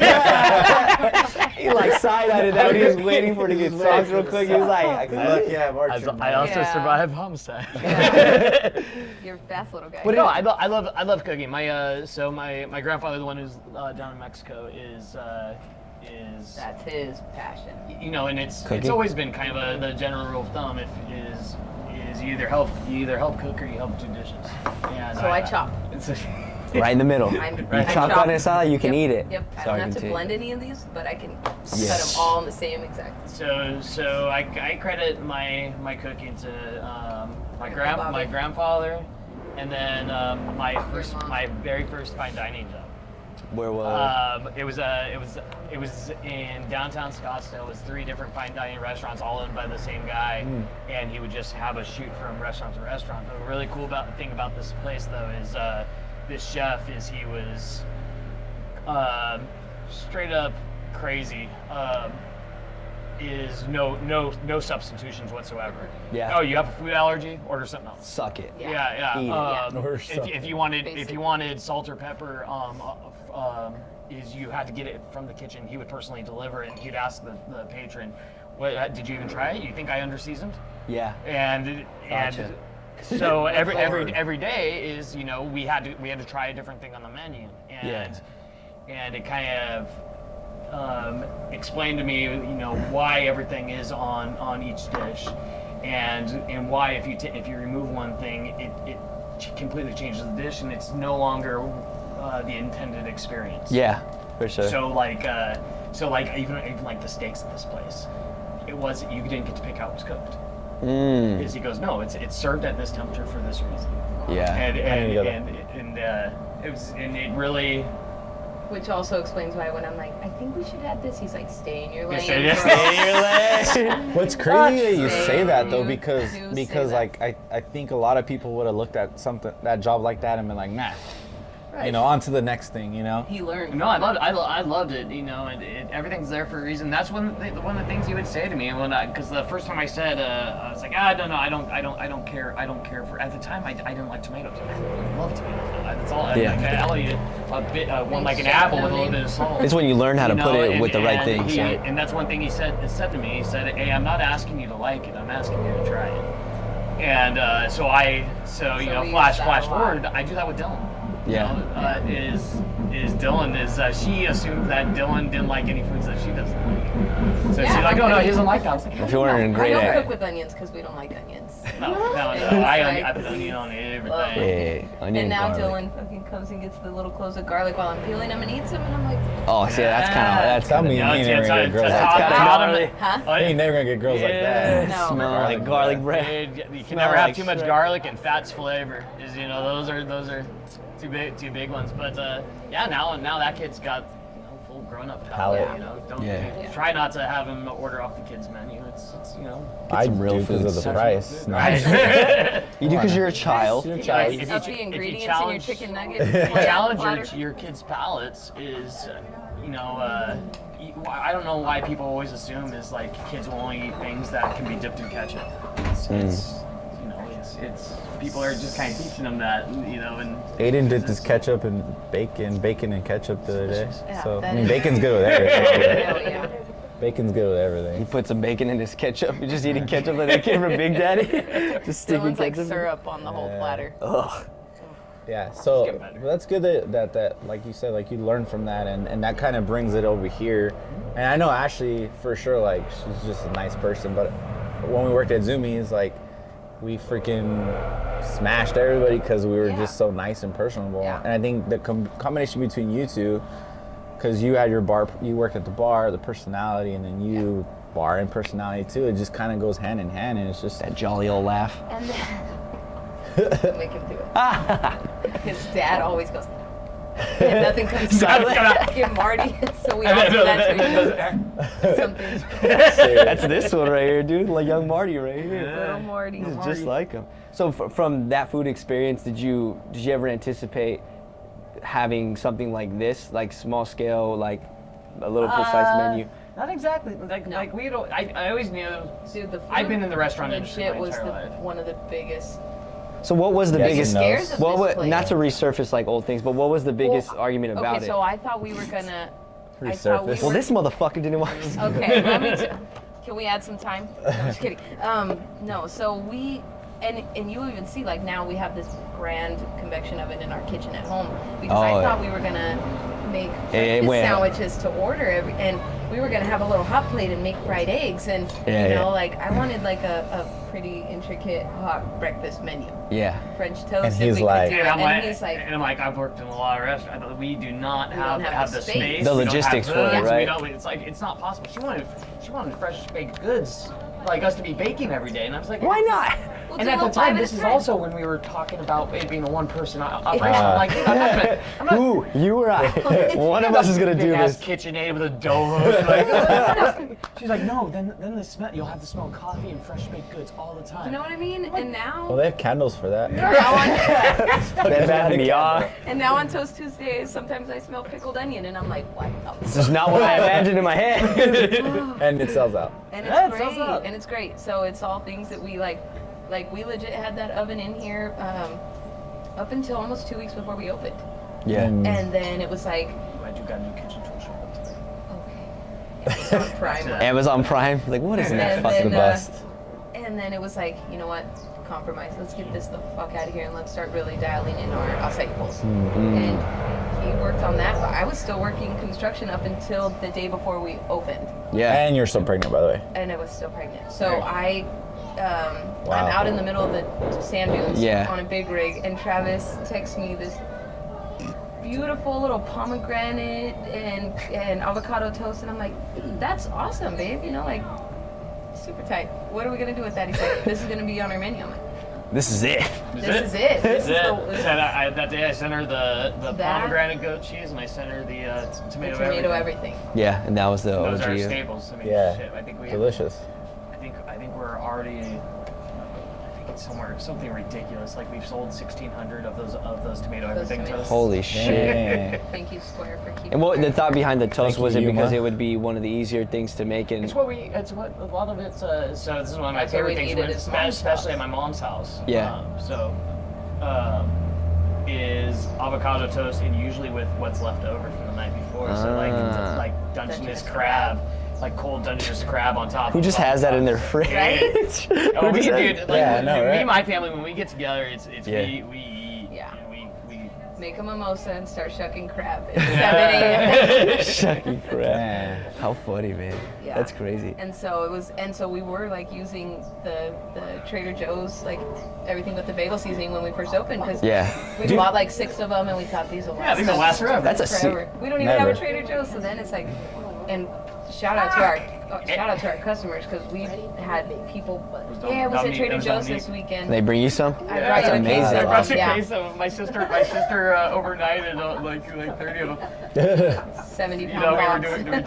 He like side-eyed that. He was waiting for it to get soft real quick. He was like, I You're lucky I have Archer. I also Yeah. survived homicide. You're a fast little guy. But no, I love cooking. My grandfather, the one who's down in Mexico, is That's his passion. you know, and it's Cooking? always been kind of the general rule of thumb. Is you either help cook or you help do dishes. And So I chop. It's right in the middle. I'm- You I chop chop. on it solid, you can eat it. Yep. I Sorry, don't have to continue. blend any of these, but I can cut Yes. them all in the same exact. So I credit my cooking to my Bobby. grandfather, and then my very first fine dining job. Where was It was in downtown Scottsdale. It was 3 different fine dining restaurants, all owned by the same guy, and he would just have us shoot from restaurant to restaurant. The really cool thing about this place, though, is this chef he was straight up crazy. Is no substitutions whatsoever. Yeah. Oh, you have a food allergy? Order something else. suck it? Yeah. Eat it. Or If something. you wanted Basic. salt or pepper, is you had to get it from the kitchen. He would personally deliver it. And he'd ask the patron, "What did you even try it? You think I underseasoned?" Yeah. And Gotcha. so every hard. day is we had to try a different thing on the menu, and it kind of explained to me, why everything is on each dish, and why if you remove one thing, it completely changes the dish, and it's no longer the intended experience. Yeah, for sure. So even like the steaks at this place, you didn't get to pick how it was cooked. Because he goes, no, it's served at this temperature for this reason. Yeah. And it really. Which also explains why when I'm like, I think we should add this, he's like, stay in your lane. Stay in your lane. What's crazy that you say that though, because like I think a lot of people would have looked at that job like that and been like, nah. Right. On to the next thing, He learned. No, I loved it, and everything's there for a reason. That's one of the things he would say to me because the first time I said, I was like, no, I don't care for. At the time, I didn't like tomatoes. I love tomatoes. That's all. Yeah. I'll eat a bit, one like an apple with a little bit of salt. It's when you learn how to put it with the right things. Right? And that's one thing he said to me. He said, hey, I'm not asking you to like it. I'm asking you to try it. And flash forward, I do that with Dylan. Yeah. Is Dylan she assumed that Dylan didn't like any foods that she doesn't like. So she's like, no, he doesn't like that. I was like, if you weren't in grade I don't cook with onions because we don't like onions. No. I put onion on everything. Yeah, onion, and now garlic. Dylan fucking comes and gets the little cloves of garlic while I'm peeling them and eats them, and I'm like, oh, see, that's kind of tell me you ain't never gonna get girls like that. huh? You ain't never gonna get girls like that. No. Smell like garlic bread. You can never have too much garlic, and fat's flavor is those are two big ones. But now that kid's got full grown-up palate. Try not to have him order off the kids menu. It's I do because of the price. You do because you're a child. If the ingredients in your chicken nuggets. Challenge your kids' palates is, I don't know why people always assume is like kids will only eat things that can be dipped in ketchup. It's people are just kind of teaching them that, and Aiden did this ketchup and bacon and ketchup the other day. Yeah, So bacon's good with everything. Bacon's good with everything. You put some bacon in his ketchup. You're just eating ketchup that came from Big Daddy. Just sticking Someone's like ketchup. syrup on the whole platter. Ugh. Yeah, so that's good that like you said, like you learn from that, and that kind of brings it over here. And I know Ashely for sure, like she's just a nice person, but when we worked at Zoomies, like we freaking smashed everybody because we were just so nice and personable. Yeah. And I think the combination between you two, because you had your bar, you worked at the bar, the personality, and then you bar and personality too, it just kind of goes hand in hand, and it's just That jolly old laugh. And then make him do it. His dad always goes, and nothing comes out of it. Give Marty. So we all do that too. Something's That's this one right here, dude. Like young Marty right here. little Marty. He's just like him. So from that food experience, did you ever anticipate having something like this, like small scale, like a little precise menu? Not exactly. Like we don't. I always knew. Dude, the food I've been in the restaurant industry my was entire life. one of the biggest. So what was the biggest? Scares of this place. Not to resurface like old things, but what was the biggest argument about okay, it? so I thought we were gonna. resurface. Well, this motherfucker didn't want to. Okay, let me. Can we add some time? No, I'm just kidding. No, so we. And you even see, like, now we have this grand convection oven in our kitchen at home because I thought we were gonna make breakfast sandwiches to order and we were gonna have a little hot plate and make fried eggs and like I wanted like a pretty intricate hot breakfast menu. Yeah. French toast. And he's like, I'm like, I've worked in a lot of restaurants. We do not have the space. The logistics for it, right? It's like it's not possible. She wanted fresh baked goods, like us to be baking every day, and I was like, why not? We'll and at the time, this is also when we were talking about it being a one-person operation. I'm like, I'm not Ooh, you or I? One of us is gonna do this. KitchenAid with a dough hook. Like, she's like, no, then the smell. You'll have to smell coffee and fresh baked goods all the time. You know what I mean? And now. well, they have candles for that. That had me off. And now on Toast Tuesdays, sometimes I smell pickled onion, and I'm like, what? This is not what I imagined in my head. And it sells out. And it's great. And it's great. So it's all things that we like we legit had that oven in here up until almost 2 weeks before we opened. Yeah. And then it was like, Glad you got a new kitchen tool shop up today. okay, Amazon Prime. Amazon Prime. Like, what is that fucking bust? And then it was like, you know what? Compromise. Let's get this the fuck out of here and let's start really dialing in our acai bowls. And worked on that. But I was still working construction up until the day before we opened. Yeah. And you're still pregnant, by the way. And I was still pregnant. So I'm out in the middle of the sand dunes on a big rig, and Travis texts me this beautiful little pomegranate and avocado toast, and I'm like, that's awesome, babe. You know, like, super tight. What are we gonna do with that? He's like, this is gonna be on our menu. I'm like, this is it. This is it. That day I sent her the pomegranate goat cheese, and I sent her the tomato everything. Yeah, and that was the Those OG. are our staples. I mean, shit. I think delicious. I think we're already. I think it's something ridiculous. Like we've sold 1,600 of those tomato everything toasts. Holy shit! Thank you, Square, for keeping. And what the thought behind the toast was? It Yuma. because it would be one of the easier things to make, and It's what a lot of it's. So this is one of my favorite things, especially at my mom's house. Yeah. Is avocado toast, and usually with what's left over from the night before. So like Dungeness crab. Like cold Dungeness crab on top. who just has that in their fridge? Oh, me and my family, when we get together, it's we eat. Yeah. And we make a mimosa and start shucking crab at 7 a.m. Shucking crab. How funny, man. Yeah. That's crazy. And so we were like using the Trader Joe's, like everything with the bagel seasoning when we first opened, because we bought like 6 of them and we thought these will last. Yeah, these will last forever. That's forever. We don't even have a Trader Joe's, so then it's like, and shout out to our customers, because we had people. Yeah, it was at Trader Joe's this weekend. They bring you some? That's amazing. I brought you a Yeah. case of my sister overnighted like 30 of them. 70 You pound know, we box. were doing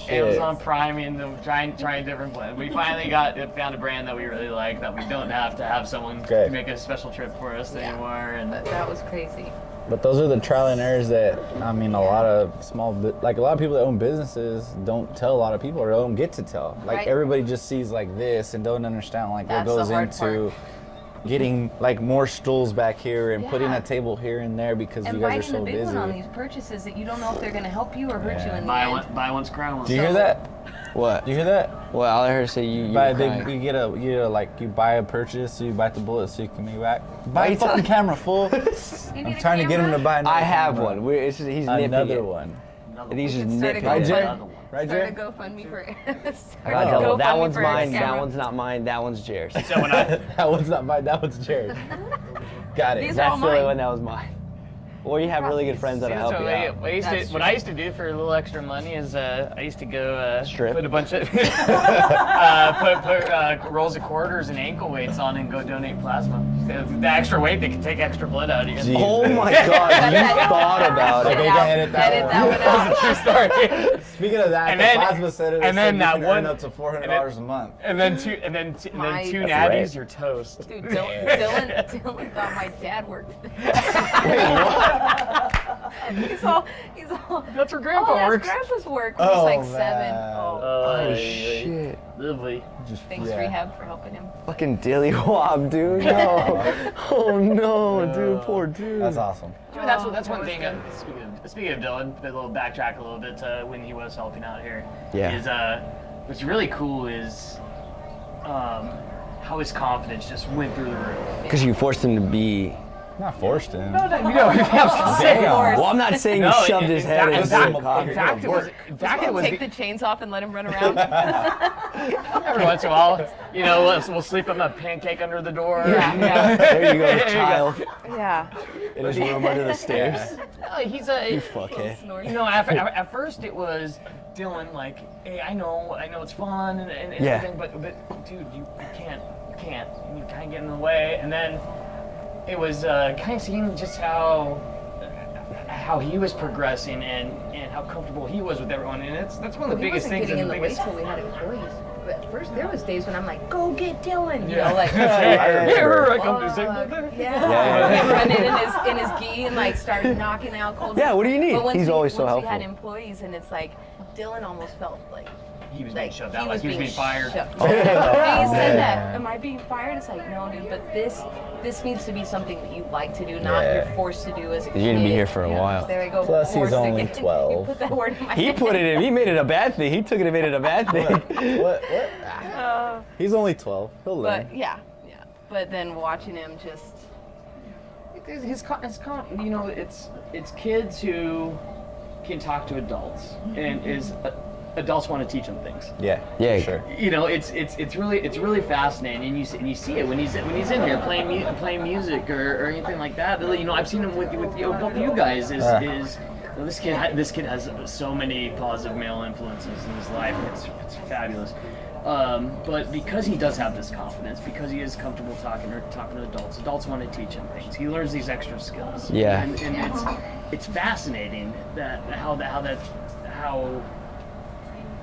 Amazon Prime and trying different blends. We finally found a brand that we really like, that we don't have to have someone make a special trip for us anymore. And that was crazy. But those are the trial and errors that, I mean, a lot of people that own businesses don't tell a lot of people, or don't get to tell. Like everybody just sees like this and don't understand like what goes into getting like more stools back here and putting a table here and there, because you guys are so busy. And biting the big one on these purchases that you don't know if they're going to help you or hurt you in the end. Buy one, crown one. Do you hear that? What? Do you hear that? Well, all I heard say you you buy a purchase, so you bite the bullet so you can make it back. Buy a fucking camera, fool. I'm trying to get him to buy another I have camera. one. He's nipping another it. one. He's just nipping Right, it. Jay? Right, Jay? Start a GoFundMe for That one's mine. That one's not mine. That one's Jared's. So when that one's not mine. That one's Jared. Got it. That's the only one that was mine. Or you have really good friends that'll help you out. What I used to do for a little extra money is I used to go strip, put a bunch of put rolls of quarters and ankle weights on and go donate plasma. The extra weight, they can take extra blood out of you. Jeez. Oh my God, you thought about it. Okay, go edit that one. That was a true story. Speaking of that, the plasma center, and then that one one up to $400 a month. And then two natties, you're toast. Dude, Dylan thought my dad worked. Wait, what? He's all. That's where Grandpa works. That's Grandpa's work. When he's like 7. Oh shit. Lovely. Thanks rehab for helping him. Fucking dilly wop, dude. No. Oh no, dude. Poor dude. That's awesome. Dude, that's one thing. Speaking of Dylan, a little backtrack a little bit to when he was helping out here. Yeah. Is what's really cool is how his confidence just went through the roof. Because you forced him to be. Not forced him. No, Well, I'm not saying you shoved his head in In fact, it was take the chains off and let him run around. every once in a while, you know, we'll sleep him a pancake under the door. Yeah. There you go, child. Yeah. In his room under the stairs. He's You fuckhead. You know, at first it was Dylan, like, hey, I know it's fun and everything, but dude, you can't, and you kind of get in the way, and then it was kind of seeing just how he was progressing and how comfortable he was with everyone, and that's one of the biggest things. He wasn't getting in the way till we had employees. But at first, there was days when I'm like, "Go get Dylan," you know, like. He'd run in his gi and like start knocking out cold. Yeah, what do you need? But He's always so once helpful. we had employees, and it's like Dylan almost felt like. He was being shoved out, like he was being fired. He said that. Am I being fired? It's like, no, dude, but this needs to be something that you like to do, not you're forced to do as a kid. You're gonna be here for a while. There we go. Plus, he's only 12. You put that word in my He head. put it in. He made it a bad thing. He took it and made it a bad thing. What? He's only 12. He'll learn. But yeah. But then watching him just you know, it's kids who can talk to adults, and adults want to teach them things. Yeah, sure. You know, it's really fascinating, and you see it when he's in here playing music or anything like that. You know, I've seen him with both of you guys. You know, this kid has so many positive male influences in his life. It's fabulous. But because he does have this confidence, because he is comfortable talking to adults want to teach him things. He learns these extra skills. Yeah. And it's fascinating how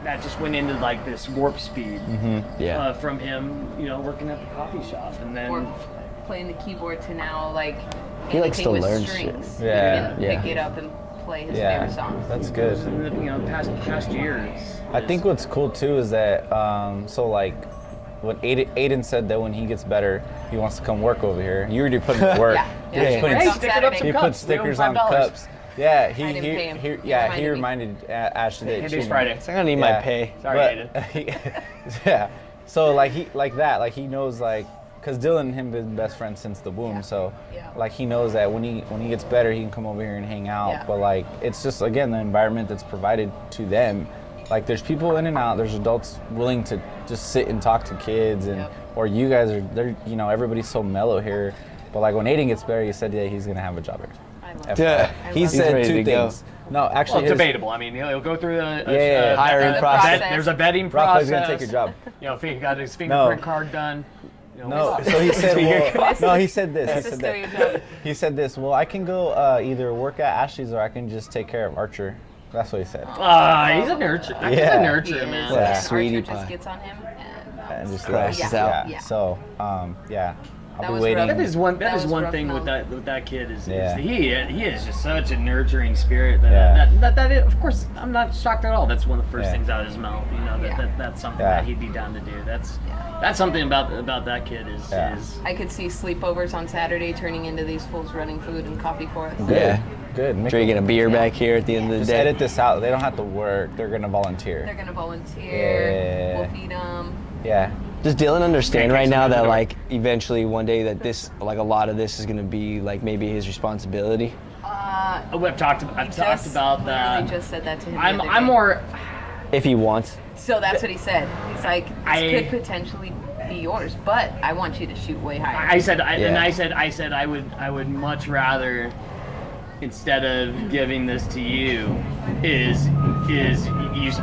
that just went into like this warp speed. From him, you know, working at the coffee shop, and then or playing the keyboard to now like he likes to with learn strings. shit. Yeah. Pick it up and play his favorite songs. That's good. You know, past years. I think what's cool too is that so like what Aiden said that when he gets better, he wants to come work over here. You already put him to work. He put stickers on cups. Yeah, he reminded Ashley that Today's Friday. So I'm gonna need my pay. Sorry, Aiden. Yeah. So like he knows like, cause Dylan and him have been best friends since the womb. So like he knows that when he gets better, he can come over here and hang out. Yeah. But like it's just again the environment that's provided to them. Like there's people in and out. There's adults willing to just sit and talk to kids, and or you guys are there. You know, everybody's so mellow here. But like when Aiden gets better, he said he's gonna have a job here. He said two things. No, actually, debatable. I mean, he'll go through the hiring process. There's a vetting Rockland's process. gonna take your job. You know, if he got his fingerprint card done. You know, No, so he said, he said this. He said this. Well, I can go either work at Ashley's or I can just take care of Archer. That's what he said. He's a nurturer. He's a nurturer, man. Yeah. Sweetie Archer pie. just gets on him And just crashes out. Yeah. So, That I'll be was waiting. rough. That is one rough thing with though. that kid is Yeah. he is just such a nurturing spirit that is, of course I'm not shocked at all. That's one of the first things out of his mouth. You know that's something that he'd be down to do. That's something about that kid is. I could see sleepovers on Saturday turning into these fools running food and coffee for us. Yeah. Good. Drinking a beer back here at the end of the Just day. edit this out. They don't have to work. They're gonna volunteer. They're gonna volunteer. Yeah. We'll feed them. Yeah. Does Dylan understand right now that Pancakes like eventually one day that this like a lot of this is gonna be like maybe his responsibility? I've talked about that. I just said that to him. I'm more. If he wants. So that's what he said. He's like, this could potentially be yours, but I want you to shoot way higher. I said I would much rather, instead of giving this to you, is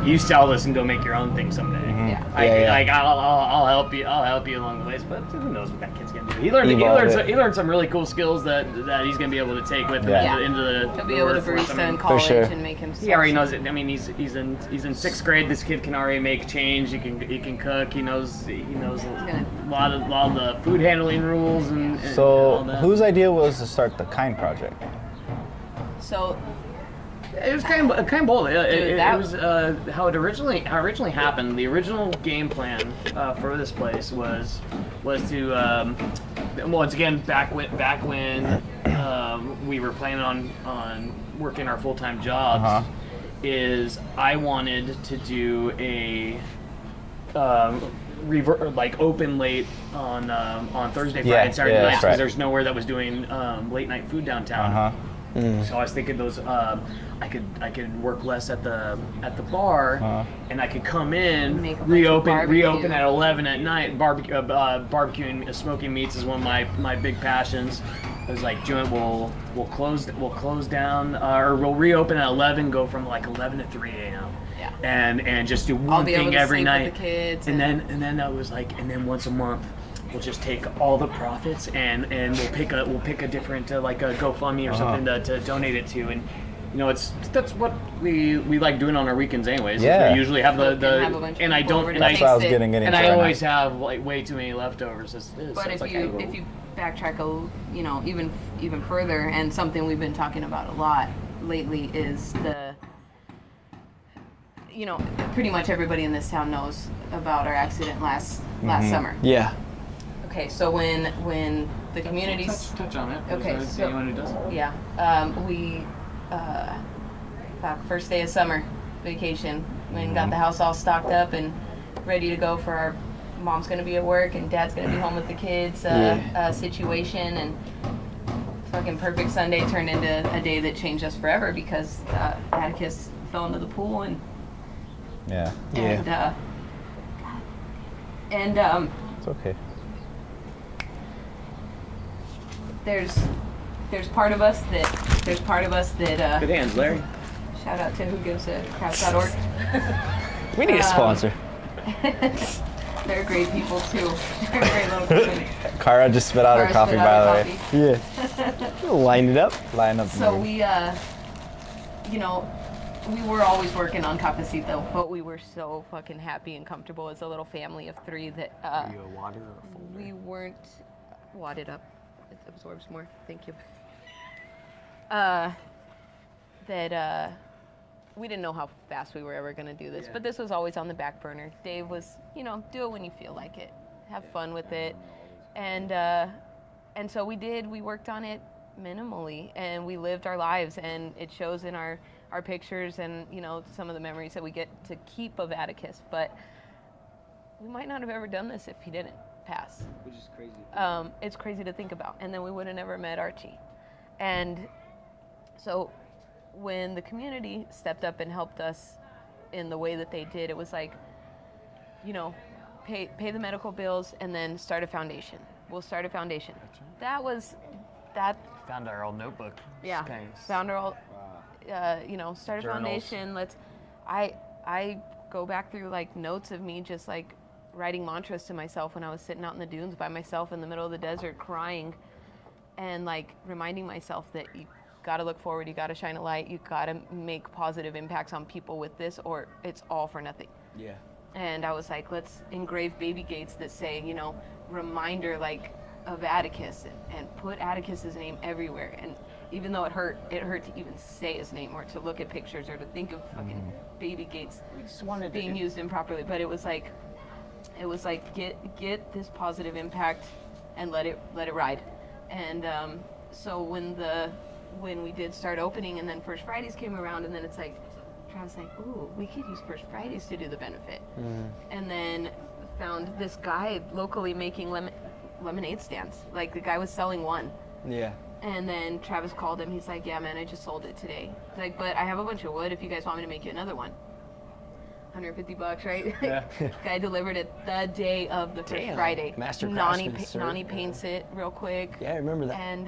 you sell this and go make your own thing someday. I'll help you along the ways, but who knows what that kid's gonna do? He learned some really cool skills that he's gonna be able to take with him into the. He'll be able to barista in college and make him. He already knows it. I mean, he's in sixth grade. This kid can already make change. He can cook. He knows a lot of the food handling rules and So all that. whose idea was to start the Kind Project? So. It was kind of bold. It was how it originally happened. The original game plan for this place was to once again back when we were planning on working our full-time jobs. Is I wanted to do a open late on Thursday, Friday, and Saturday nights because there's nowhere that was doing late night food downtown. So I was thinking those I could work less at the bar, and I could come in, reopen at 11 at night. Barbecuing, smoking meats is one of my big passions. I was like, joint, we'll close down, or we'll reopen at 11, go from like 11 to 3 a.m. Yeah. And just do one thing every night. With the kids and then I was like, and then once a month. We'll just take all the profits and we'll pick a different like a GoFundMe or something to donate it to, and you know that's what we like doing on our weekends anyways. Yeah. We usually have the and I don't and that's what I was getting into. And I always have like way too many leftovers. But if you backtrack even further, and something we've been talking about a lot lately is pretty much everybody in this town knows about our accident last summer. Yeah. Okay, so when the community's touch on it. Okay, so anyone who doesn't. Yeah, we first day of summer vacation, when got the house all stocked up and ready to go for our mom's gonna be at work and dad's gonna be home with the kids situation, and fucking perfect Sunday turned into a day that changed us forever because Atticus fell into the pool and it's okay. There's part of us that Good hands, Larry. shout out to whogivesacrap.org. We need a sponsor. They're great people too. They're a great little company. Cara just spit out her coffee, by the way. Yeah. Line it up. Line up. So we, you know, we were always working on Cafecito, but we were so fucking happy and comfortable as a little family of three that Are you a water or a folder? we weren't wadded up. It absorbs more. Thank you. We didn't know how fast we were ever going to do this, but this was always on the back burner. Dave was, you know, do it when you feel like it. Have fun with it. And so we did. We worked on it minimally, and we lived our lives, and it shows in our pictures and, you know, some of the memories that we get to keep of Atticus. But we might not have ever done this if he didn't pass. Which is crazy. It's crazy to think about. And then we would have never met Archie. And so when the community stepped up and helped us in the way that they did, it was like, you know, pay the medical bills and then start a foundation. We'll start a foundation. That was that. Found our old notebook. Yeah. Found our old, you know, start a Journals. foundation. I go back through like notes of me just like writing mantras to myself when I was sitting out in the dunes by myself in the middle of the desert crying, and like reminding myself that you got to look forward, you got to shine a light, you got to make positive impacts on people with this, or it's all for nothing. Yeah. And I was like, let's engrave baby gates that say, you know, reminder like of Atticus, and put Atticus's name everywhere. And even though it hurt to even say his name or to look at pictures or to think of fucking baby gates being used improperly. But it was like get this positive impact and let it ride. And so when we did start opening, and then First Fridays came around, and then it's like, Travis like, ooh, we could use First Fridays to do the benefit. And then found this guy locally making lemonade stands. Like, the guy was selling one. Yeah. And then Travis called him. He's like, yeah, man, I just sold it today. He's like, but I have a bunch of wood if you guys want me to make you another one. $150, right? Yeah. Guy delivered it the day of the First Friday. Master Nani craftsman, Nani paints it real quick. Yeah, I remember that. And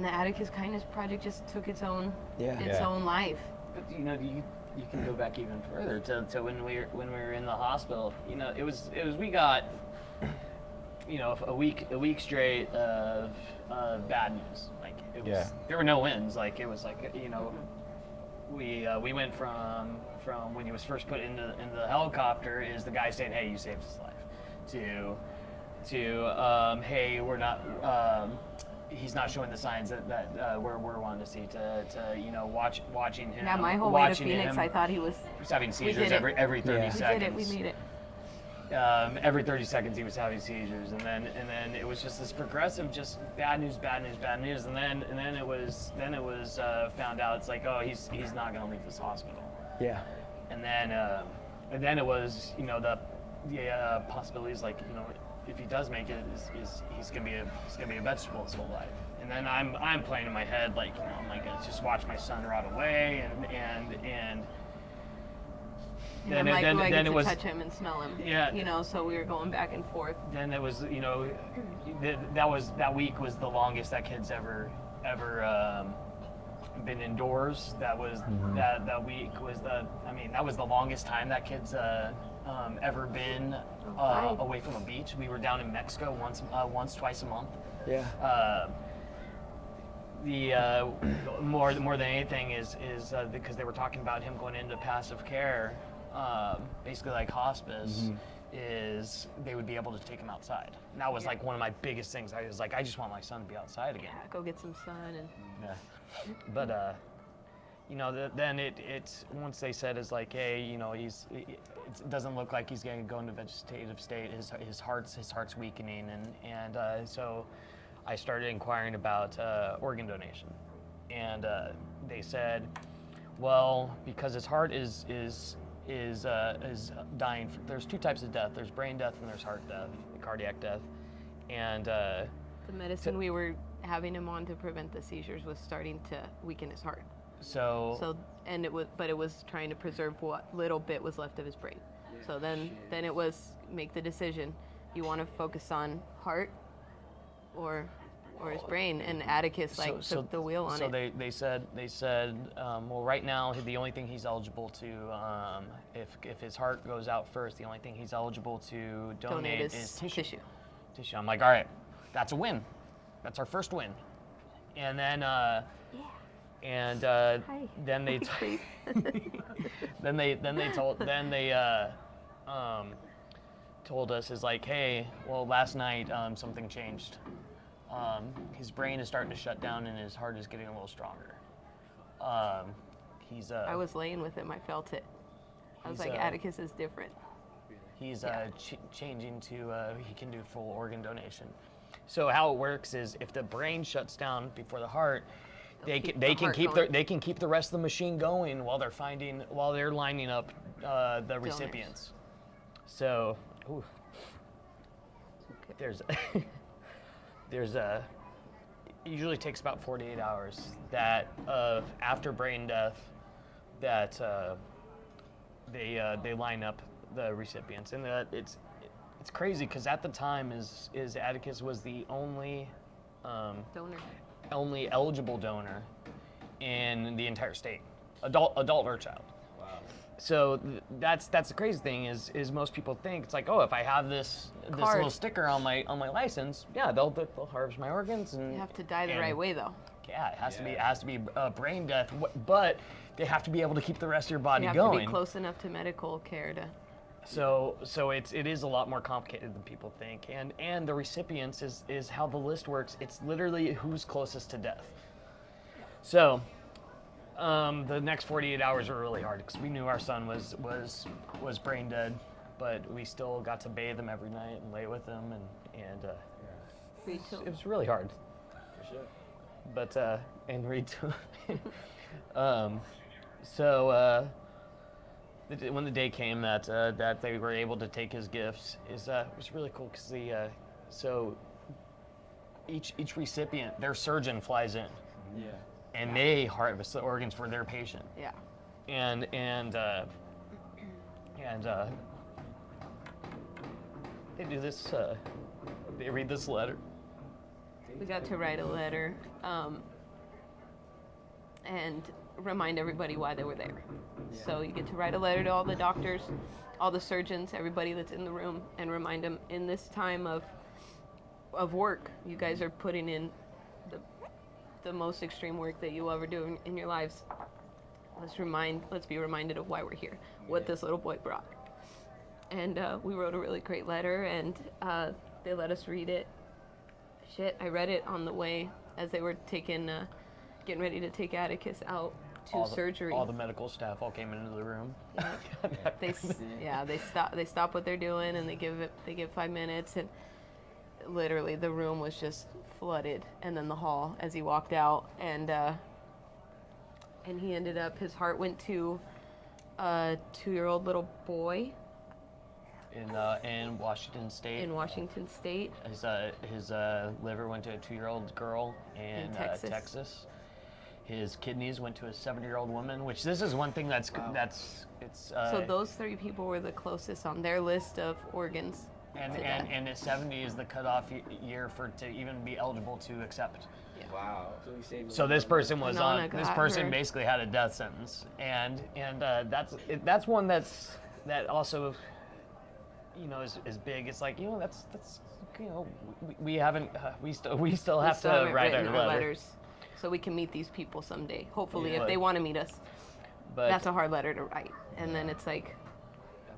the Atticus Kindness Project just took its own own life. But, you know, you can go back even further to when we were in the hospital. You know, it was we got, you know, a week straight of bad news. Like, it was, there were no wins. Like, it was like, you know, we went from when he was first put into the helicopter, is the guy saying, hey, you saved his life, to hey, we're not, he's not showing the signs that we're wanting to see, to you know, watching him. Yeah, my whole way to Phoenix, I thought he was having seizures every 30 seconds. We made it. Every 30 seconds he was having seizures, and then it was just this progressive, just bad news, and then it was found out, it's like, oh, he's not going to leave this hospital. Yeah. And then it was, you know, the possibilities, like, you know, if he does make it, is he's gonna be a vegetable his whole life. And then I'm playing in my head, like, you know, I'm like, let's just watch my son rot away, and then I get to touch him and smell him. Yeah. You know, so we were going back and forth. Then it was, you know, that week was the longest that kid's ever been indoors. That was that week was that was the longest time that kid's ever been away from a beach. We were down in Mexico twice a month. Yeah. The more than anything is because they were talking about him going into passive care, basically like hospice, is they would be able to take him outside. And that was like one of my biggest things. I was like, I just want my son to be outside again. Yeah, go get some sun and. Yeah. But you know, then it's once they said, is like, hey, you know, it doesn't look like he's going to go into vegetative state. His heart's weakening, and so I started inquiring about organ donation, and they said, well, because his heart is dying. There's two types of death. There's brain death and there's heart death, cardiac death, and the medicine we were having him on to prevent the seizures was starting to weaken his heart. And it was trying to preserve what little bit was left of his brain. So then it was make the decision. You want to focus on heart or his brain, and Atticus took the wheel on it. So they said well, right now the only thing he's eligible to if his heart goes out first, the only thing he's eligible to donate is tissue. I'm like, all right, that's a win. That's our first win. And then then they told us is like, hey, well, last night something changed. His brain is starting to shut down and his heart is getting a little stronger. I was laying with him. I felt it. I was like, Atticus is different. He's changing to he can do full organ donation. So how it works is if the brain shuts down before the heart, they can keep the rest of the machine going while they're lining up the recipients. So there's it usually takes about 48 hours that after brain death that they line up the recipients, and it's crazy because at the time is Atticus was the only only eligible donor in the entire state, adult or child. Wow. So that's the crazy thing is most people think it's like, oh, if I have this little sticker on my license, yeah, they'll harvest my organs. And you have to die the right way though. Yeah, it has to be brain death, but they have to be able to keep the rest of your body going. You have to be close enough to medical care to. So it is a lot more complicated than people think, and the recipients is how the list works. It's literally who's closest to death. So the next 48 hours were really hard because we knew our son was brain dead, but we still got to bathe him every night and lay with him, and it was really hard. For sure. But and read to him. When the day came that they were able to take his gifts, it was really cool because so each recipient, their surgeon flies in, and they harvest the organs for their patient. Yeah. And they do this. They read this letter. We got to write a letter and remind everybody why they were there. Yeah. So you get to write a letter to all the doctors, all the surgeons, everybody that's in the room, and remind them in this time of work, you guys are putting in the most extreme work that you'll ever do in your lives. Let's be reminded of why we're here, what this little boy brought. And we wrote a really great letter, and they let us read it. I read it on the way as they were getting ready to take Atticus out to surgery. All the medical staff all came into the room. Yeah. They stop what they're doing and they give 5 minutes, and literally the room was just flooded. And then the hall as he walked out, and he ended up, his heart went to a 2-year-old little boy. In Washington State. In Washington State. His liver went to a 2-year-old girl in Texas. His kidneys went to a 70-year-old woman, which this is one thing that's. So those 3 people were the closest on their list of organs. And at 70 is the cutoff year to even be eligible to accept. Yeah. Wow. So this person was on. This person basically had a death sentence, and that's one that also, is big. It's like, that's we haven't we still have to write our letters, so we can meet these people someday. Hopefully, if they want to meet us. But that's a hard letter to write, and then it's like.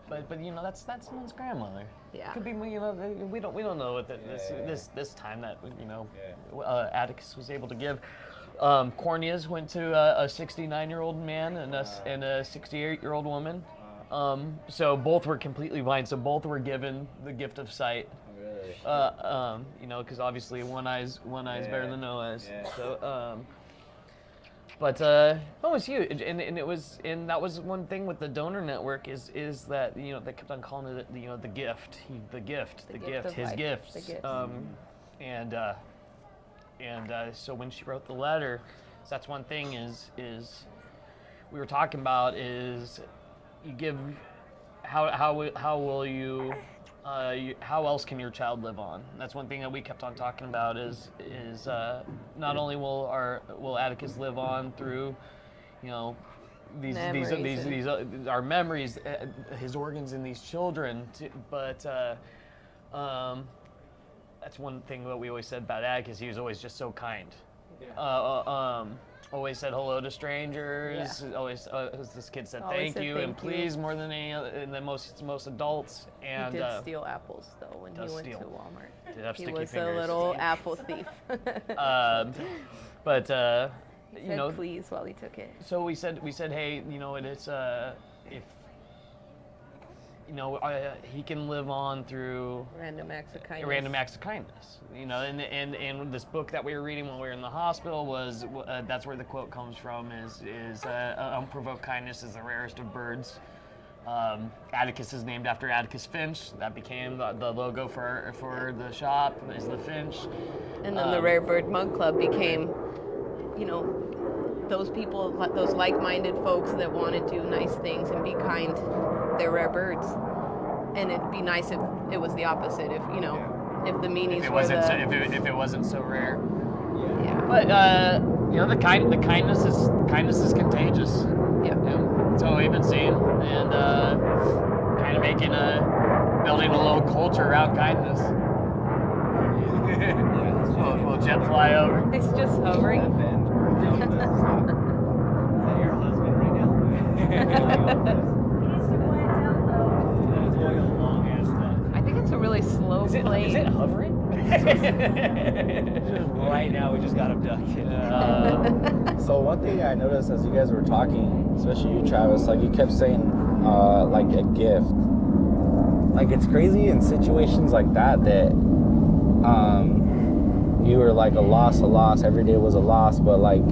But that's someone's grandmother. Yeah. It could be we don't know what this time that Atticus was able to give. Corneas went to a 69-year-old man and a 68-year-old woman. So both were completely blind. So both were given the gift of sight. Really? Because obviously one eye's better than no eyes. Yeah. So. But it was huge, and that was one thing with the donor network is that they kept on calling it the gift, his gifts. so when she wrote the letter, so that's one thing is we were talking about is you give how will you how else can your child live on? That's one thing that we kept on talking about is not only will Atticus live on through, you know, these our memories, his organs in these children, but that's one thing that we always said about Atticus. He was always just so kind. Always said hello to strangers. Yeah. Always, as this kid said, thank you and please more than any than most adults. And he did steal apples though when he went to Walmart. He was fingers. A little apple thief. But he said please while he took it. So we said, hey, you know, it's if you know, he can live on through random acts of kindness. You know, and this book that we were reading when we were in the hospital was that's where the quote comes from. Is unprovoked kindness is the rarest of birds. Atticus is named after Atticus Finch. That became the logo for the shop. Is the finch. And then the Rare Bird Mug Club became, you know, those people, those like-minded folks that want to do nice things and be kind. They're rare birds, and it'd be nice if it was the opposite. If you know, if the meanies were if it wasn't so rare. Yeah. But you know, the kindness is contagious. Yeah. That's what we've been seeing, and kind of building a little culture around kindness. We'll jet fly over. It's just hovering. Is that your husband right now? I think it's a really slow plane. Is it hovering? Right now, we just got abducted. So one thing I noticed as you guys were talking, especially you, Travis, like you kept saying, like a gift. Like it's crazy in situations like that you were like a loss. Every day was a loss, but like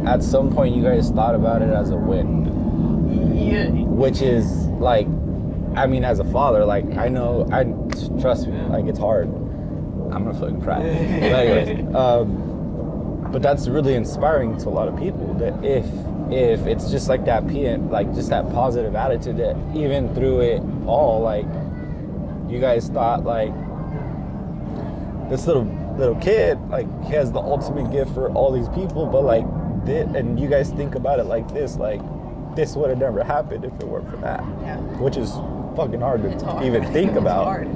at some point you guys thought about it as a win. Yeah. Which is like, I mean, as a father, like trust me, like it's hard. I'm gonna fucking cry. But anyways, but that's really inspiring to a lot of people. That if it's just like that, just that positive attitude, that even through it all, like you guys thought like this little kid, like he has the ultimate gift for all these people, but like and you guys think about it like this would have never happened if it weren't for that. Yeah. Which is fucking hard to even think about. Hard.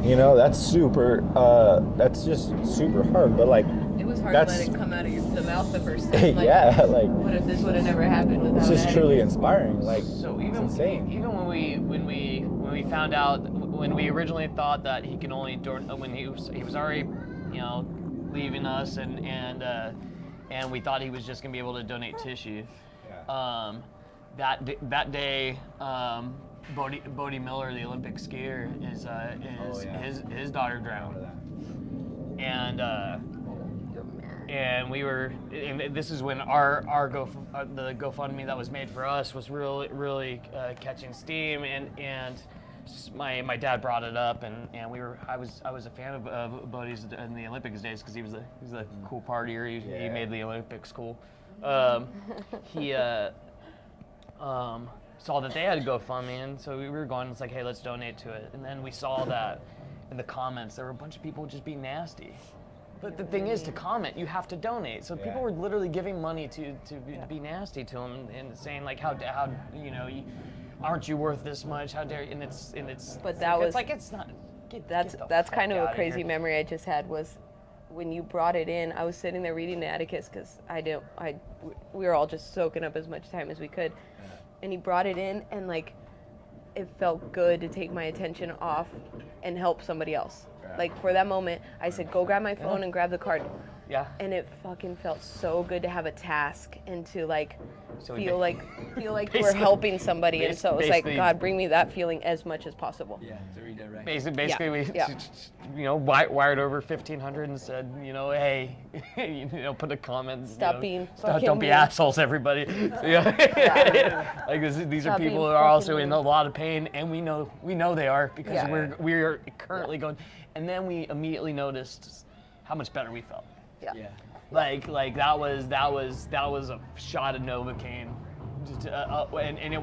You know, that's just super hard, but like it was hard to let it come out of the mouth the first time. Like, yeah, like what if this would have never happened without it's just truly inspiring. Like, so it's insane. Even when we found out, when we originally thought that he can only when he was already, you know, leaving us, and we thought he was just gonna be able to donate tissue. Yeah. That day, Bodie Miller, the Olympic skier, his daughter drowned, and we were, and this is when the GoFundMe that was made for us was really catching steam, and my dad brought it up, and I was a fan of Bodie's in the Olympics days because he was a cool partier. He made the Olympics cool. He saw that they had a GoFundMe, and so we were going, it's like, hey, let's donate to it. And then we saw that in the comments, there were a bunch of people just being nasty. But the thing is, to comment, you have to donate. So people were literally giving money to be nasty to him and saying like, how you know, aren't you worth this much? How dare you? And it's. But that was like it's not. That's kind of a crazy memory I just had was when you brought it in. I was sitting there reading the Atticus because we were all just soaking up as much time as we could. And he brought it in, and like, it felt good to take my attention off and help somebody else. Like for that moment, I said, go grab my phone and grab the card. Yeah. And it fucking felt so good to have a task and to like feel like we're helping somebody. And so it was like, God, bring me that feeling as much as possible. Yeah, to redirect. Basically, we you know, wired over 1,500 and said, you know, hey, you know, put a comment. Stop being don't be assholes, everybody. Like these are people who are also in a lot of pain, and we know they are because we're currently going. And then we immediately noticed how much better we felt. Yeah. Like that was a shot of Novocaine, and it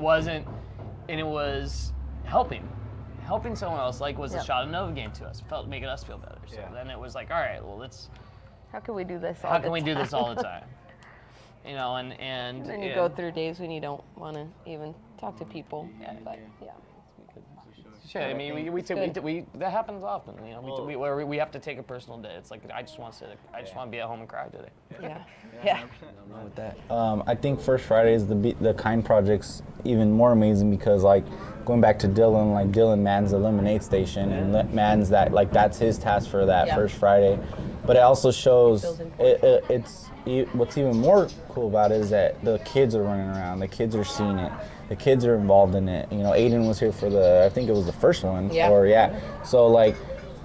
was helping someone else. Like was a shot of Novocaine to us. Felt making us feel better. So then it was like, all right, well how can we do this all how the can we time? do this all the time? You know, and then you go through days when you don't want to even talk to people. But Sure. I mean, we that happens often. You know, we have to take a personal day. It's like I just want to be at home and cry today. Yeah. With that. I think First Friday is the kind project's even more amazing because like going back to Dylan, like Dylan mans the lemonade station and mans that, like that's his task for that First Friday. But it also shows what's even more cool about it is that the kids are running around, the kids are seeing it, the kids are involved in it. You know, Aiden was here for I think it was the first one. So like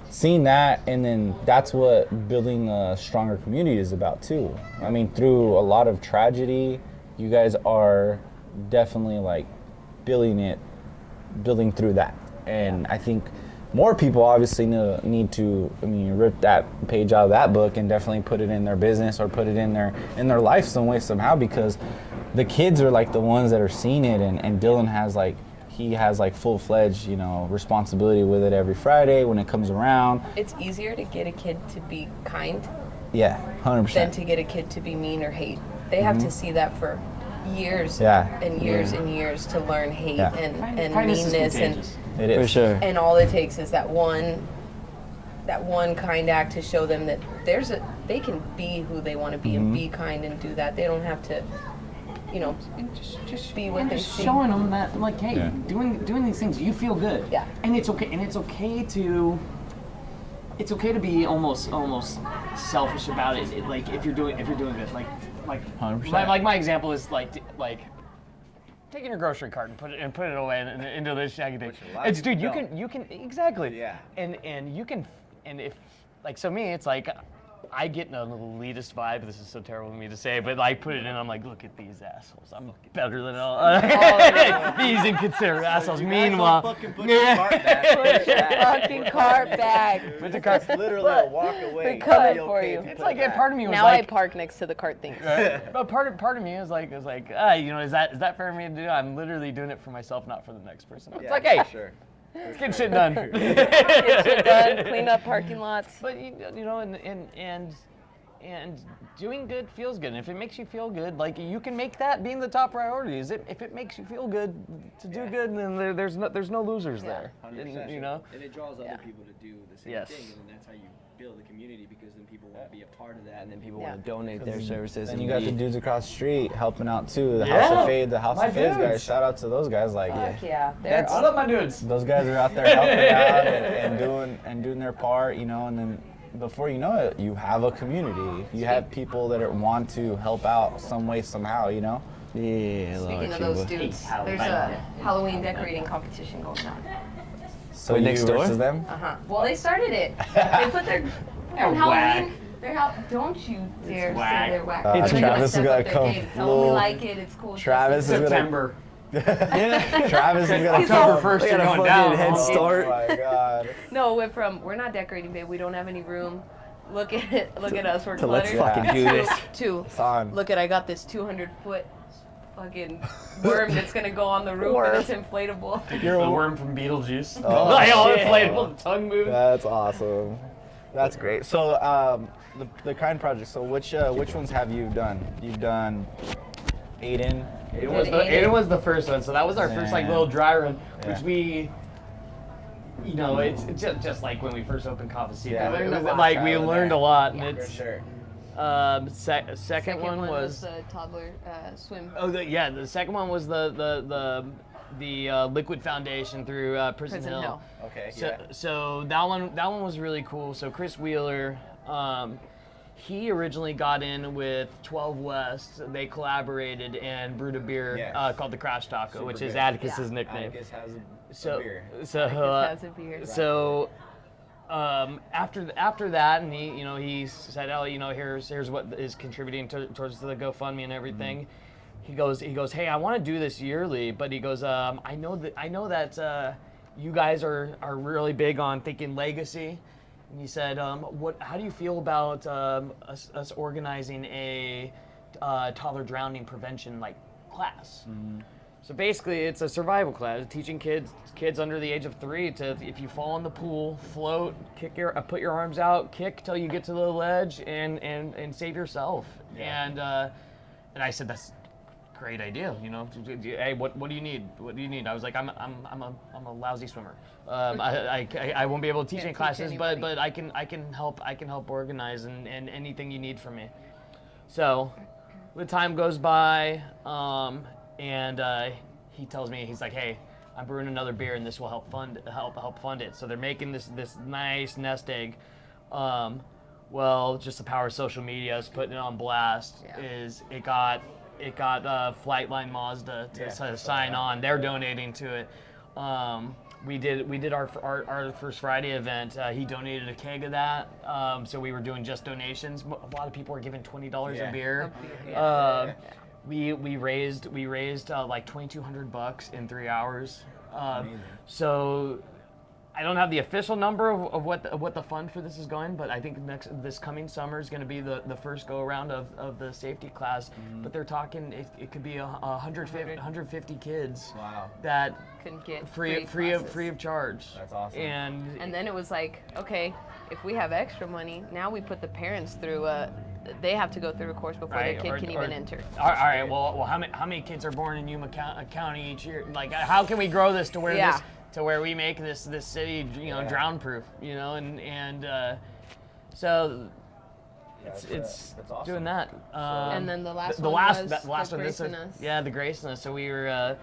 seeing that, and then that's what building a stronger community is about too. I mean, through a lot of tragedy, you guys are definitely like building through that. And I think more people obviously need to, rip that page out of that book and definitely put it in their business or put it in their life some way, somehow, because the kids are like the ones that are seeing it, and Dylan has full-fledged, responsibility with it every Friday when it comes around. It's easier to get a kid to be kind. Yeah, 100%. Than to get a kid to be mean or hate. They have to see that for years and years and years to learn hate and meanness, and it is. For sure. And all it takes is that one kind act to show them that they can be who they want to be and be kind and do that. They don't have to, just be what they see. Showing them that, like, hey, doing these things, you feel good. Yeah. And it's okay. And it's okay to be almost selfish about it. Like if you're doing good, like 100%. Like my example is like taking your grocery cart and put it away into this shaggy thing. It's dude, you can exactly. Yeah. And you can, and if like, so me, it's like I get an elitist vibe. This is so terrible of me to say, but I put it in. I'm like, look at these assholes. I'm better than all these inconsiderate assholes. Meanwhile, Fucking cart bag. Put the cart. It's literally a walk away. They're coming for you. It's like part of me was now like, I park next to the cart things. but part of me is like, is that fair for me to do? I'm literally doing it for myself, not for the next person. It's like, hey, sure. let's get shit done. Get shit done, clean up parking lots. But and doing good feels good. And if it makes you feel good, like you can make that being the top priority. If it makes you feel good to do good, then there's no losers there. 100%. And, and it draws other people to do the same thing, and that's how you build a community, because then people want to be a part of that, and then people want to donate their services. And you got the dudes across the street helping out too. The House of Fade, the House of Fade guys. Shout out to those guys. Like, I love my dudes. Those guys are out there helping out and doing their part, and then before you know it, you have a community. You have people that want to help out some way, somehow, Yeah. Speaking of those dudes, there's a Halloween decorating competition going on. So next you door? versus them? Well, they started it. They put their Halloween. Don't you dare say they're whack. Travis is gonna come. Tell them we like it. It's cool. Travis is September. Travis is gonna October 1st, you're going down. Head start. Oh my God. No, we're not decorating, babe. We don't have any room. Look at us. We're Let's cluttered. fucking do this. It's on. Look I got this 200-foot fucking worm that's gonna go on the roof and it's inflatable. You're a worm from Beetlejuice. Oh, like all shit. inflatable, the tongue moving. That's awesome. That's great. So the kind project. So which ones have you done? You've done Aiden. Aiden was the first one, so that was our first like little dry run, which we, it's just like when we first opened Cafecito. Yeah, we learned a lot, and For it's sure. second one was the toddler swim. the second one was the Liquid Foundation through Prison Hill. Okay. So that one was really cool. So Chris Wheeler, he originally got in with 12 West. They collaborated and brewed a beer called the Crash Taco, Super which is good. Atticus's nickname. Atticus has So a beer. Atticus has a beer. So after that, and he said, here's what is contributing towards the GoFundMe and everything. He goes, hey, I want to do this yearly, but he goes, I know that you guys are really big on thinking legacy. And he said, how do you feel about us organizing a toddler drowning prevention class? Mm-hmm. So basically, it's a survival class, teaching kids under the age of 3 to, if you fall in the pool, float, put your arms out, kick till you get to the ledge, and save yourself. Yeah. And I said, that's a great idea. Hey, what do you need? What do you need? I was like, I'm a lousy swimmer. I won't be able to teach any classes, but I can help organize and anything you need from me. So the time goes by. And he tells me, he's like, hey, I'm brewing another beer and this will help fund it. So they're making this nice nest egg. Well, just the power of social media is putting it on blast. Yeah. Is it got Flightline Mazda to sign on. They're donating to it. We did our First Friday event. He donated a keg of that. So we were doing just donations. A lot of people were giving $20 a beer. We raised like $2,200 in 3 hours. So I don't have the official number of what the fund for this is going, but I think this coming summer is going to be the first go around of the safety class. Mm-hmm. But they're talking it could be 150 kids. Wow. That can get free of charge. That's awesome. And then it was like, okay, if we have extra money, now we put the parents through they have to go through a course before their kid can even enter. All right. Well, how many kids are born in Yuma County each year? Like, how can we grow this to where we make this city, drown proof, so it's awesome. Doing that. And then the last one was the Graceness. Yeah, the Graceness. So we were.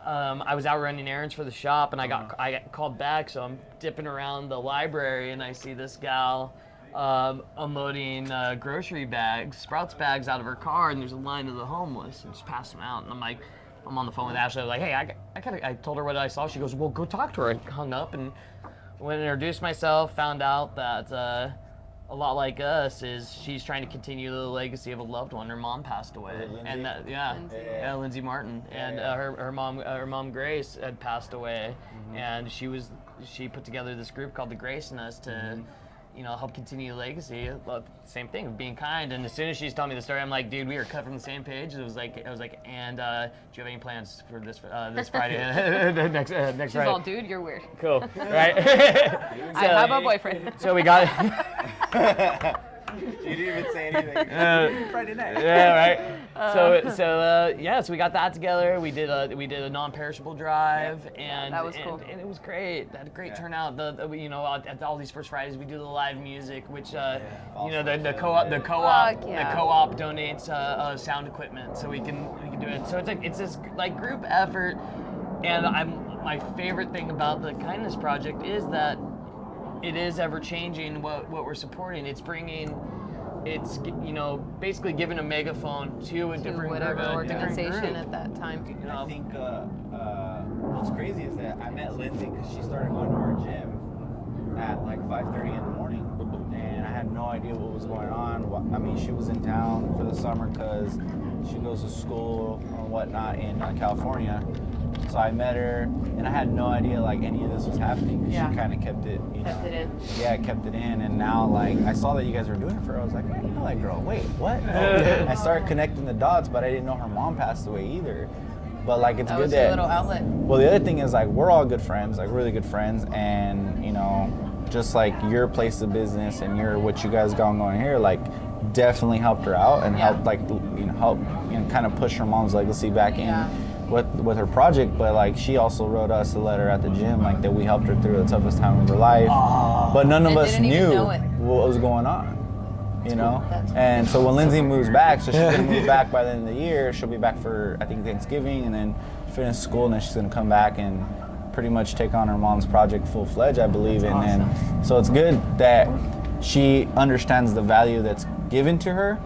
I was out running errands for the shop, and I got called back. So I'm dipping around the library, and I see this gal unloading grocery bags, Sprouts bags out of her car, and there's a line of the homeless, and just pass them out. And I'm on the phone with Ashely. I was like, hey, I told her what I saw. She goes, well, go talk to her. I hung up and went and introduced myself, found out that a lot like us is she's trying to continue the legacy of a loved one. Her mom passed away. Lindsay? And Lindsay Martin. And her mom Grace had passed away. Mm-hmm. And she put together this group called the Graceness to help continue the legacy. Same thing, of being kind. And as soon as she's telling me the story, I'm like, dude, we are cut from the same page. I was like, and do you have any plans for this Friday? next Friday. She's all, dude, you're weird. Cool, right? I have a boyfriend. So we got You didn't even say anything. Friday night. Yeah, right. So we got that together. We did a non-perishable drive, and that was cool. And it was great. That had a great turnout. At all these First Fridays, we do the live music, which the co-op donates sound equipment, so we can do it. So it's this group effort, and my favorite thing about the Kindness Project is that it is ever changing what we're supporting. It's basically giving a megaphone to a different whatever organization at that time. I think what's crazy is that I met Lindsay because she started going to our gym at like 5:30 in the morning, and I had no idea what was going on. I mean, she was in town for the summer because she goes to school or whatnot in California. So I met her, and I had no idea any of this was happening because she kind of kept it, Kept it in. Yeah, kept it in, and now I saw that you guys were doing it for her. I was like, I know that girl. Wait, what? I started connecting the dots, but I didn't know her mom passed away either. But it's that good was that. A little outlet. Well, the other thing is we're all good friends, really good friends, and just your place of business and what you guys got going here, definitely helped her out and helped kind of push her mom's legacy back in. With her project, but she also wrote us a letter at the gym that we helped her through the toughest time of her life. But none of us knew what was going on, And so when Lindsay moves back, so she's gonna move back by the end of the year. She'll be back for I think Thanksgiving, and then finish school, and then she's gonna come back and pretty much take on her mom's project full-fledged, I believe. That's awesome. Then so it's good that she understands the value that's given to her.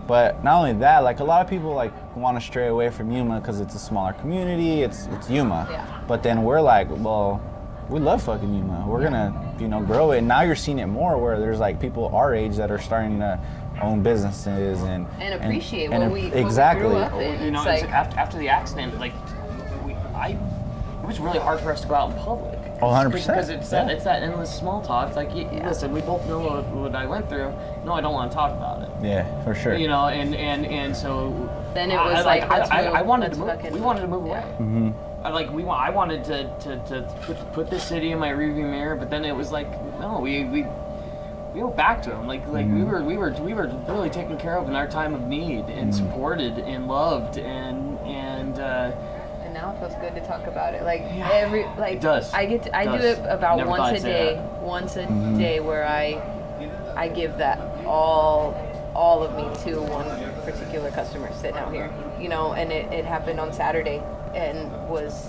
But not only that, a lot of people want to stray away from Yuma because it's a smaller community. It's Yuma. Yeah. But then we're well, we love fucking Yuma. We're gonna grow it. And now you're seeing it more where there's people our age that are starting to own businesses and appreciate what we exactly. grew up in. After the accident, it was really hard for us to go out in public. 100%. Because it's that endless small talk. It's like, listen, we both know what I went through. No, I don't want to talk about it. Yeah, for sure. You know, and so then it was I wanted to move. We wanted to move away. Mm-hmm. I wanted to put this city in my rearview mirror, but then it was like, no, we went back to him. Like we were really taken care of in our time of need and supported and loved and now it feels good to talk about it. Like it does. I do it about once a day where I give that all of me to one particular customer sitting out here, you know, and it happened on Saturday and was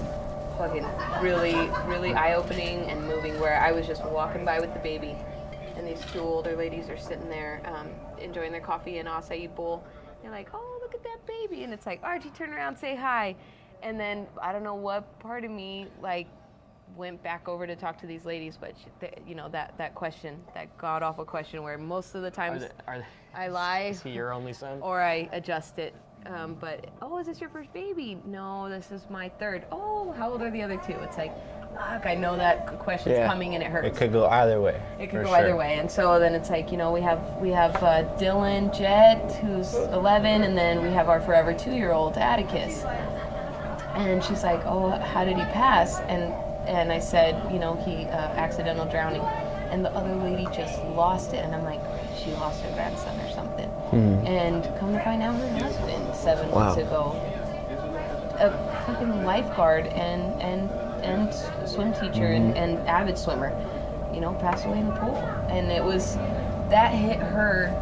fucking really, really eye-opening and moving, where I was just walking by with the baby and these two older ladies are sitting there enjoying their coffee in an acai bowl. They're like, oh, look at that baby. And it's like, Archie, turn around, say hi. And then I don't know what part of me like went back over to talk to these ladies, but you know, that question, that god-awful question where most of the times I lie. Is he your only son? Or I adjust it. But, oh, is this your first baby? No, this is my third. Oh, how old are the other two? It's like, fuck, I know that question's coming and it hurts. It could go either way. It could go either way. And so then it's like, you know, we have Dylan Jett, who's 11, and then we have our forever 2-year-old, Atticus. And she's like, oh, how did he pass? And I said, you know, he accidental drowning. And the other lady just lost it. And I'm like, she lost her grandson or something. And come to find out, her husband 7 months ago, a fucking lifeguard and swim teacher and avid swimmer, you know, passed away in the pool. And it was, that hit her,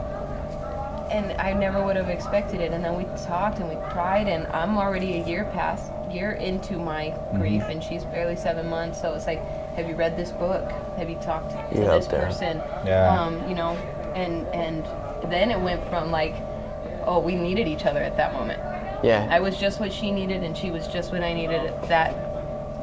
and I never would have expected it. And then we talked and we cried, and I'm already a year into my grief, and she's barely 7 months. So it's like, have you read this book? Have you talked to this person? You know, and then it went from like, oh, we needed each other at that moment. Yeah. I was just what she needed, and she was just what I needed at that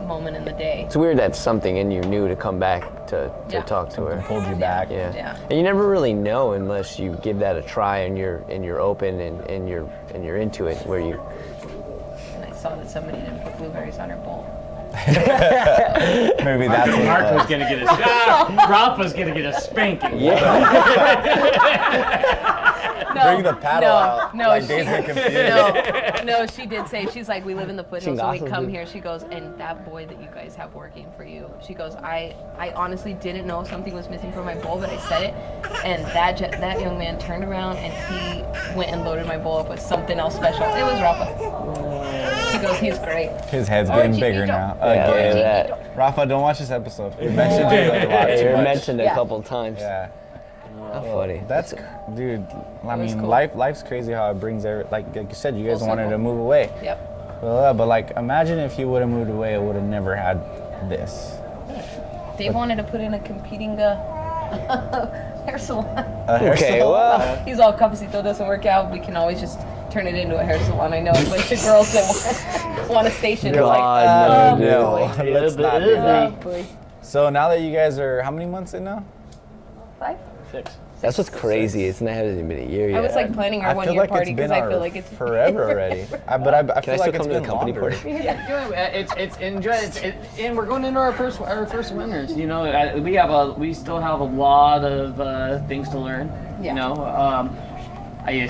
moment in the day. It's weird that something in you knew to come back to talk to her. Pulled you back. Yeah. And you never really know unless you give that a try and you're open and you're into it, where you. And I saw that somebody didn't put blueberries on her bowl. Maybe that's what Mark was gonna get Ralph was gonna get a spanking. Bring the paddle out. No, like Days and Confused. No, she did say, she's like, we live in the foothills, so we come here. She goes, and that boy that you guys have working for you, she goes, I honestly didn't know something was missing from my bowl, but I said it, and that young man turned around and he went and loaded my bowl up with something else special. It was Rafa. She goes, he's great. His head's getting bigger now. Rafa, don't watch this episode. We mentioned you a lot too You're much. mentioned a couple times. Yeah. How funny. That's, dude, I mean, cool. life's crazy how it brings like you said, you guys wanted to move away. Yep. Well, but like, imagine if you would have moved away, it would have never had this. They wanted to put in a competing hair salon. Okay, well. He's all Cafecito doesn't work out. We can always just turn it into a hair salon. I know, but the girls that want a station. God, no. Let's not do that. Boy. So now that you guys are, how many months in now? 5? 6. That's what's crazy. It's not even been a year yet. I was like planning our 1 year party because I feel like it's forever already. But I feel like it's been company longer. party? It's enjoy it, and we're going into our first winners. You know, we still have a lot of things to learn. Yeah. You know,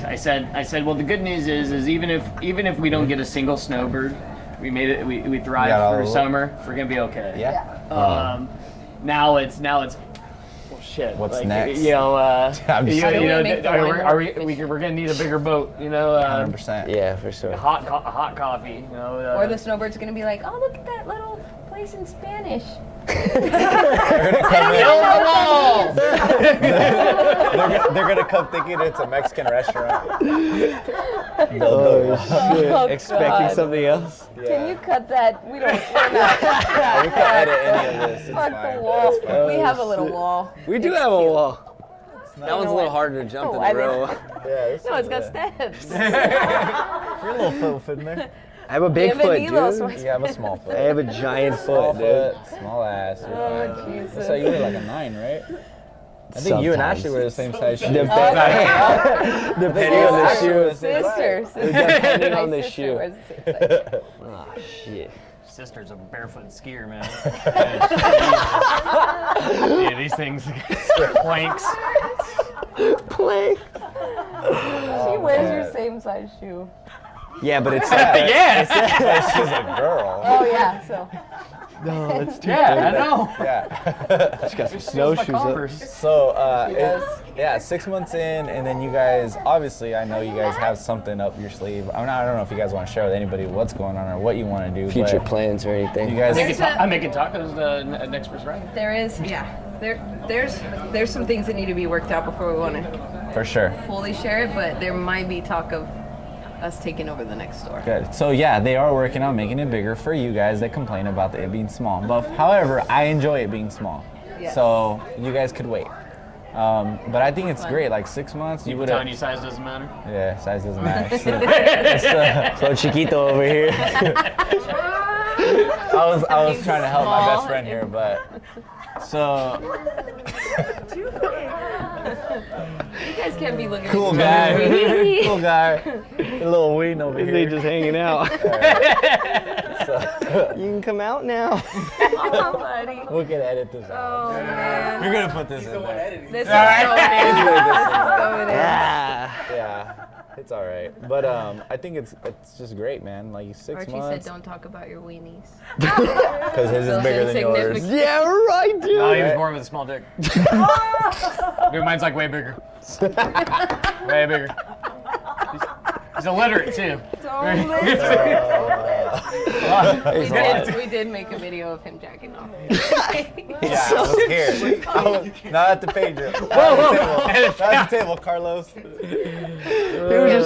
I said, well, the good news is even if we don't get a single snowbird, we made it. We thrived through summer. We're gonna be okay. Yeah. Now it's. Well, shit. What's like, next? You know, We're gonna need a bigger boat. You know. 100%. Yeah, for sure. Hot coffee. You know. or the snowbird's gonna be like, oh, look at that little place in Spanish. They're gonna come thinking it's a Mexican restaurant. Shit. Expecting something else. Can you cut that? We're not. We can edit any of this. It's Fuck fine. the wall. It's fine. We have a little wall. We do have a wall. That one's a little harder to jump than the row. No, it's got steps. You're a little foot in there. I have a big foot, dude. You have a small foot. I have a giant Small foot, dude. foot, small ass. Oh, Jesus. So you were like a 9, right? I think you and Ashley were the same size shoe. Depending on the shoe. Sister. Depending on the My sister shoe. wears the same size. Ah, shit. sister's a barefoot skier, man. Yeah, these things, planks. Plank. She wears your same size shoe. Yeah, but it's Yes. She's a girl. Oh yeah, so. no, it's too Yeah, I know. Yeah. She's got some It's my snowshoes up. Converse. So, does. yeah, 6 months in, and then you guys, obviously, I know you guys have something up your sleeve. I don't know if you guys want to share with anybody what's going on or what you want to do. Future but plans or anything. You guys, I'm making tacos next first Friday. There is, there's some things that need to be worked out before we want to for sure. fully share it, but there might be talk of us taking over the next store. Good. So yeah, they are working on making it bigger for you guys that complain about it being small. But however, I enjoy it being small. Yes. So you guys could wait. But I think it's great. Like 6 months, you would have. Tiny size doesn't matter. Yeah, size doesn't matter. So Chiquito over here. I was trying to help my best friend here, but so You guys can't be looking cool at me. guy, cool guy, a little ween over They here. just hanging out. So, You can come out now. Oh, buddy. we can edit this out. Oh, man. You're gonna put this in there. This is going in. This is going in. Ah. Yeah, it's all right. But I think it's just great, man. Like 6 Archie said, months. "Don't talk about your weenies." Because his is Those bigger than yours. insignificant- Yeah, right, dude. No, he was born with a small dick. Dude, mine's like way bigger. Way bigger. He's illiterate too. Don't listen. We did make a video of him jacking off. Yeah, I was here. I was not at the page. Not at the table, Carlos. He was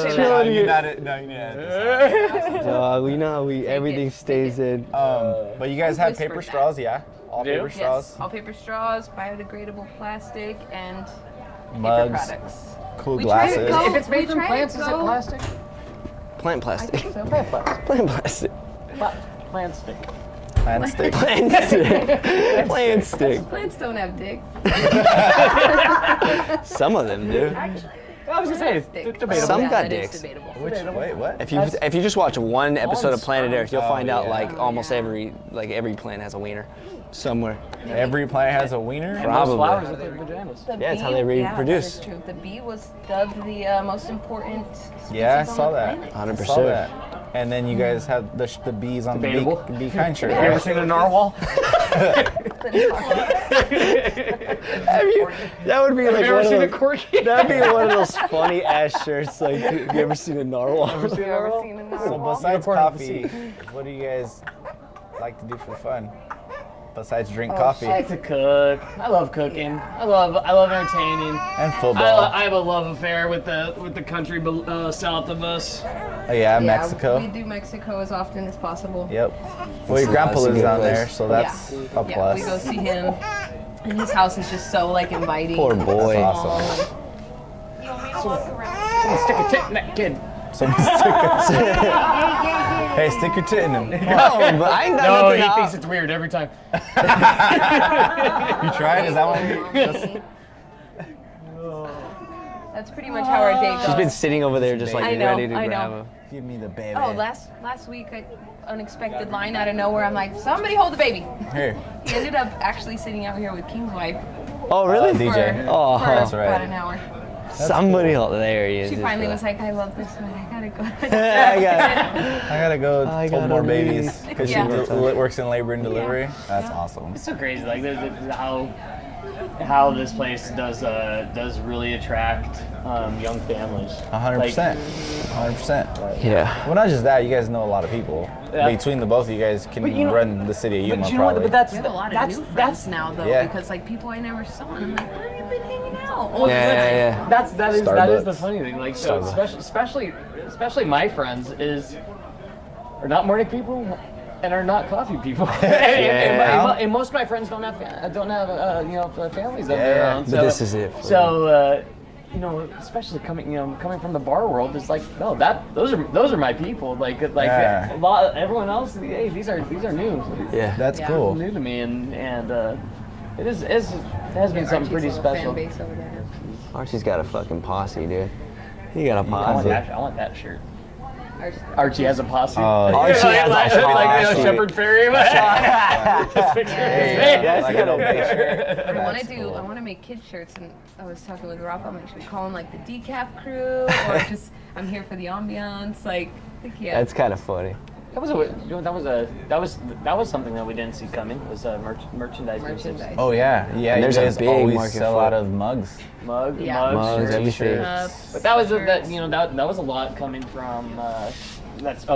just No, chilling. you're not at. No, you're not at Dog, we know how everything stays in. But you guys have whispered paper that. straws, yeah? All Do? paper Yes, straws, all paper straws, biodegradable plastic, and mugs, paper products. cool We tried to glasses. go- If it's made We from tried plants, to is it go- plastic? Plant plastic. So Plant plastic. Plant plastic. Plant stick. Plant stick. Plant stick. Plant stick. plants don't have dicks. Some of them do. I was gonna say, Stick. it's debatable. Some got That is dicks. debatable. Wait, what? If you just watch one episode of Planet Earth, you'll find out yeah. like almost every plant has a wiener somewhere. Every plant has a wiener? Most Probably. flowers look like vaginas. The Yeah, it's how bee- they Yeah, that reproduce. is true. The bee was dubbed the most important species Yeah, I on saw the that. planet. 100%. Saw that. And then you guys have the bees on Debatable. the bee kind shirt. Have you ever seen a narwhal? That would be like Have you one ever seen a of those, corgi? that'd be one of those funny ass shirts. Like, have you ever seen a narwhal? Have you ever seen a So narwhal? besides Unicorn of the coffee, what do you guys like to do for fun? Besides Oh, drink coffee I like to cook. I love cooking. I love entertaining. and football. I have a love affair with the country south of us. Oh yeah, Mexico. We do Mexico as often as possible. Yep. Well, your grandpa That's a lives good down place. there, so that's a Yeah, plus. we go see him. And his house is just so like inviting. Poor boy. That's awesome. Someone stick a tit in that kid. Someone hey, stick your tit in him. No, but I ain't got No, nothing he to thinks it's weird every time. You tried? Is that what That's pretty much how our day goes. She's been sitting over there just like I know, ready to I grab know. him. Give me the baby. Oh, last week, unexpected line out of nowhere. I'm like, somebody hold the baby. Here. He ended up actually sitting out here with King's wife Oh, really? DJ. Oh, for that's right. about an hour. Somebody else. There he is. She finally was like, I love this one. I gotta go. I got I gotta go I hold gotta more leave. babies because Yeah. she works in labor and delivery. That's awesome. It's so crazy, like how this place does really attract young families. 100%. 100%. Yeah. Well, not just that, you guys know a lot of people. Yeah. Between the both of you guys can But you know- run the city of Yuma, But you know what? probably. But that's We have a lot of that's new that's friends now though, Yeah. because like people I never saw, and I'm like, where have you been hanging out? Well, Yeah. that is the Starbucks. funny thing. Like so, Starbucks. especially my friends are not morning people and are not coffee people. And most of my friends don't have families that they're Yeah. around. But So, this is it. So especially coming from the bar world, it's like no, those are my people. Like Yeah. a lot everyone else. Hey, these are new. Yeah. That's Yeah. cool. New to me, and it has been something pretty Archie's little special. Fan base over there. Archie's got a fucking posse, dude. He got a I want posse. that shirt. Archie has a posse. Archie has a like posse. Shepherd Ferry. Just picture his That's like a big shirt. I want to make kid shirts, and I was talking with Rafa. I'm like, should we call them like the decaf crew, or just I'm here for the ambiance? Like, That's kind of funny. That was something that we didn't see coming. Was merchandise. Oh yeah. And there's you a guys big always market sell for out it. of mugs. Mugs, Mugs, everything. But that was that was a lot coming from. That's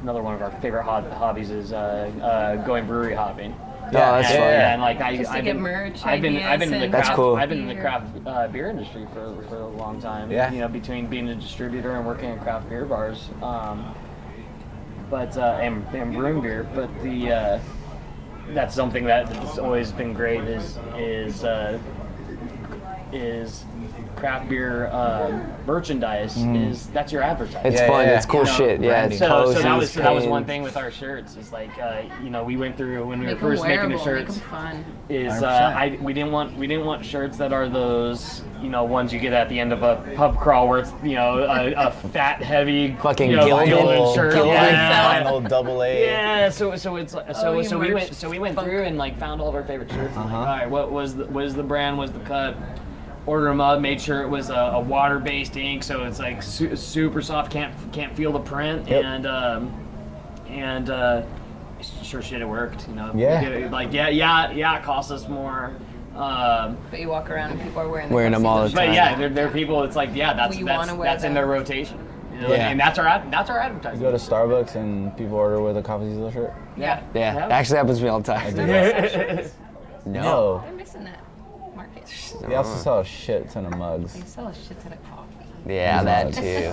another one of our favorite hobbies is going brewery hopping. Yeah, that's fun. Yeah, and like Just to I've get been merch in the ideas craft. That's cool. I've been in the craft beer industry for a long time. Yeah. You know, between being a distributor and working at craft beer bars. But and brewing beer, but that's something that's always been great is craft beer merchandise. That's your advertising. It's fun. yeah. It's cool shit. Yeah, it's So posters, that was pins. one thing with our shirts. Is like we went through when we were make them first making wearable, the shirts. make them fun. Is 100%. we didn't want shirts that are those ones you get at the end of a pub crawl where it's a fat heavy Fucking gilded shirt. Yeah. Final double A. Yeah, so we went Funk. through and like found all of our favorite shirts. And like, all right, what was the brand? Was the cut? Ordered them up. Made sure it was a water-based ink, so it's like super soft. Can't feel the print. Yep. And sure shit, it worked. Yeah. Like it cost us more. But you walk around and people are wearing them all the But time. yeah, there are people. It's like We wanna wear that's in them. their rotation. Yeah. And that's our You advertising. go to Starbucks and people order with a Cafecito shirt. Yeah. Yeah, that actually happens to me all the time. No. They're missing that market. They also sell a shit ton of mugs. They sell a shit ton of coffee. Yeah, that too.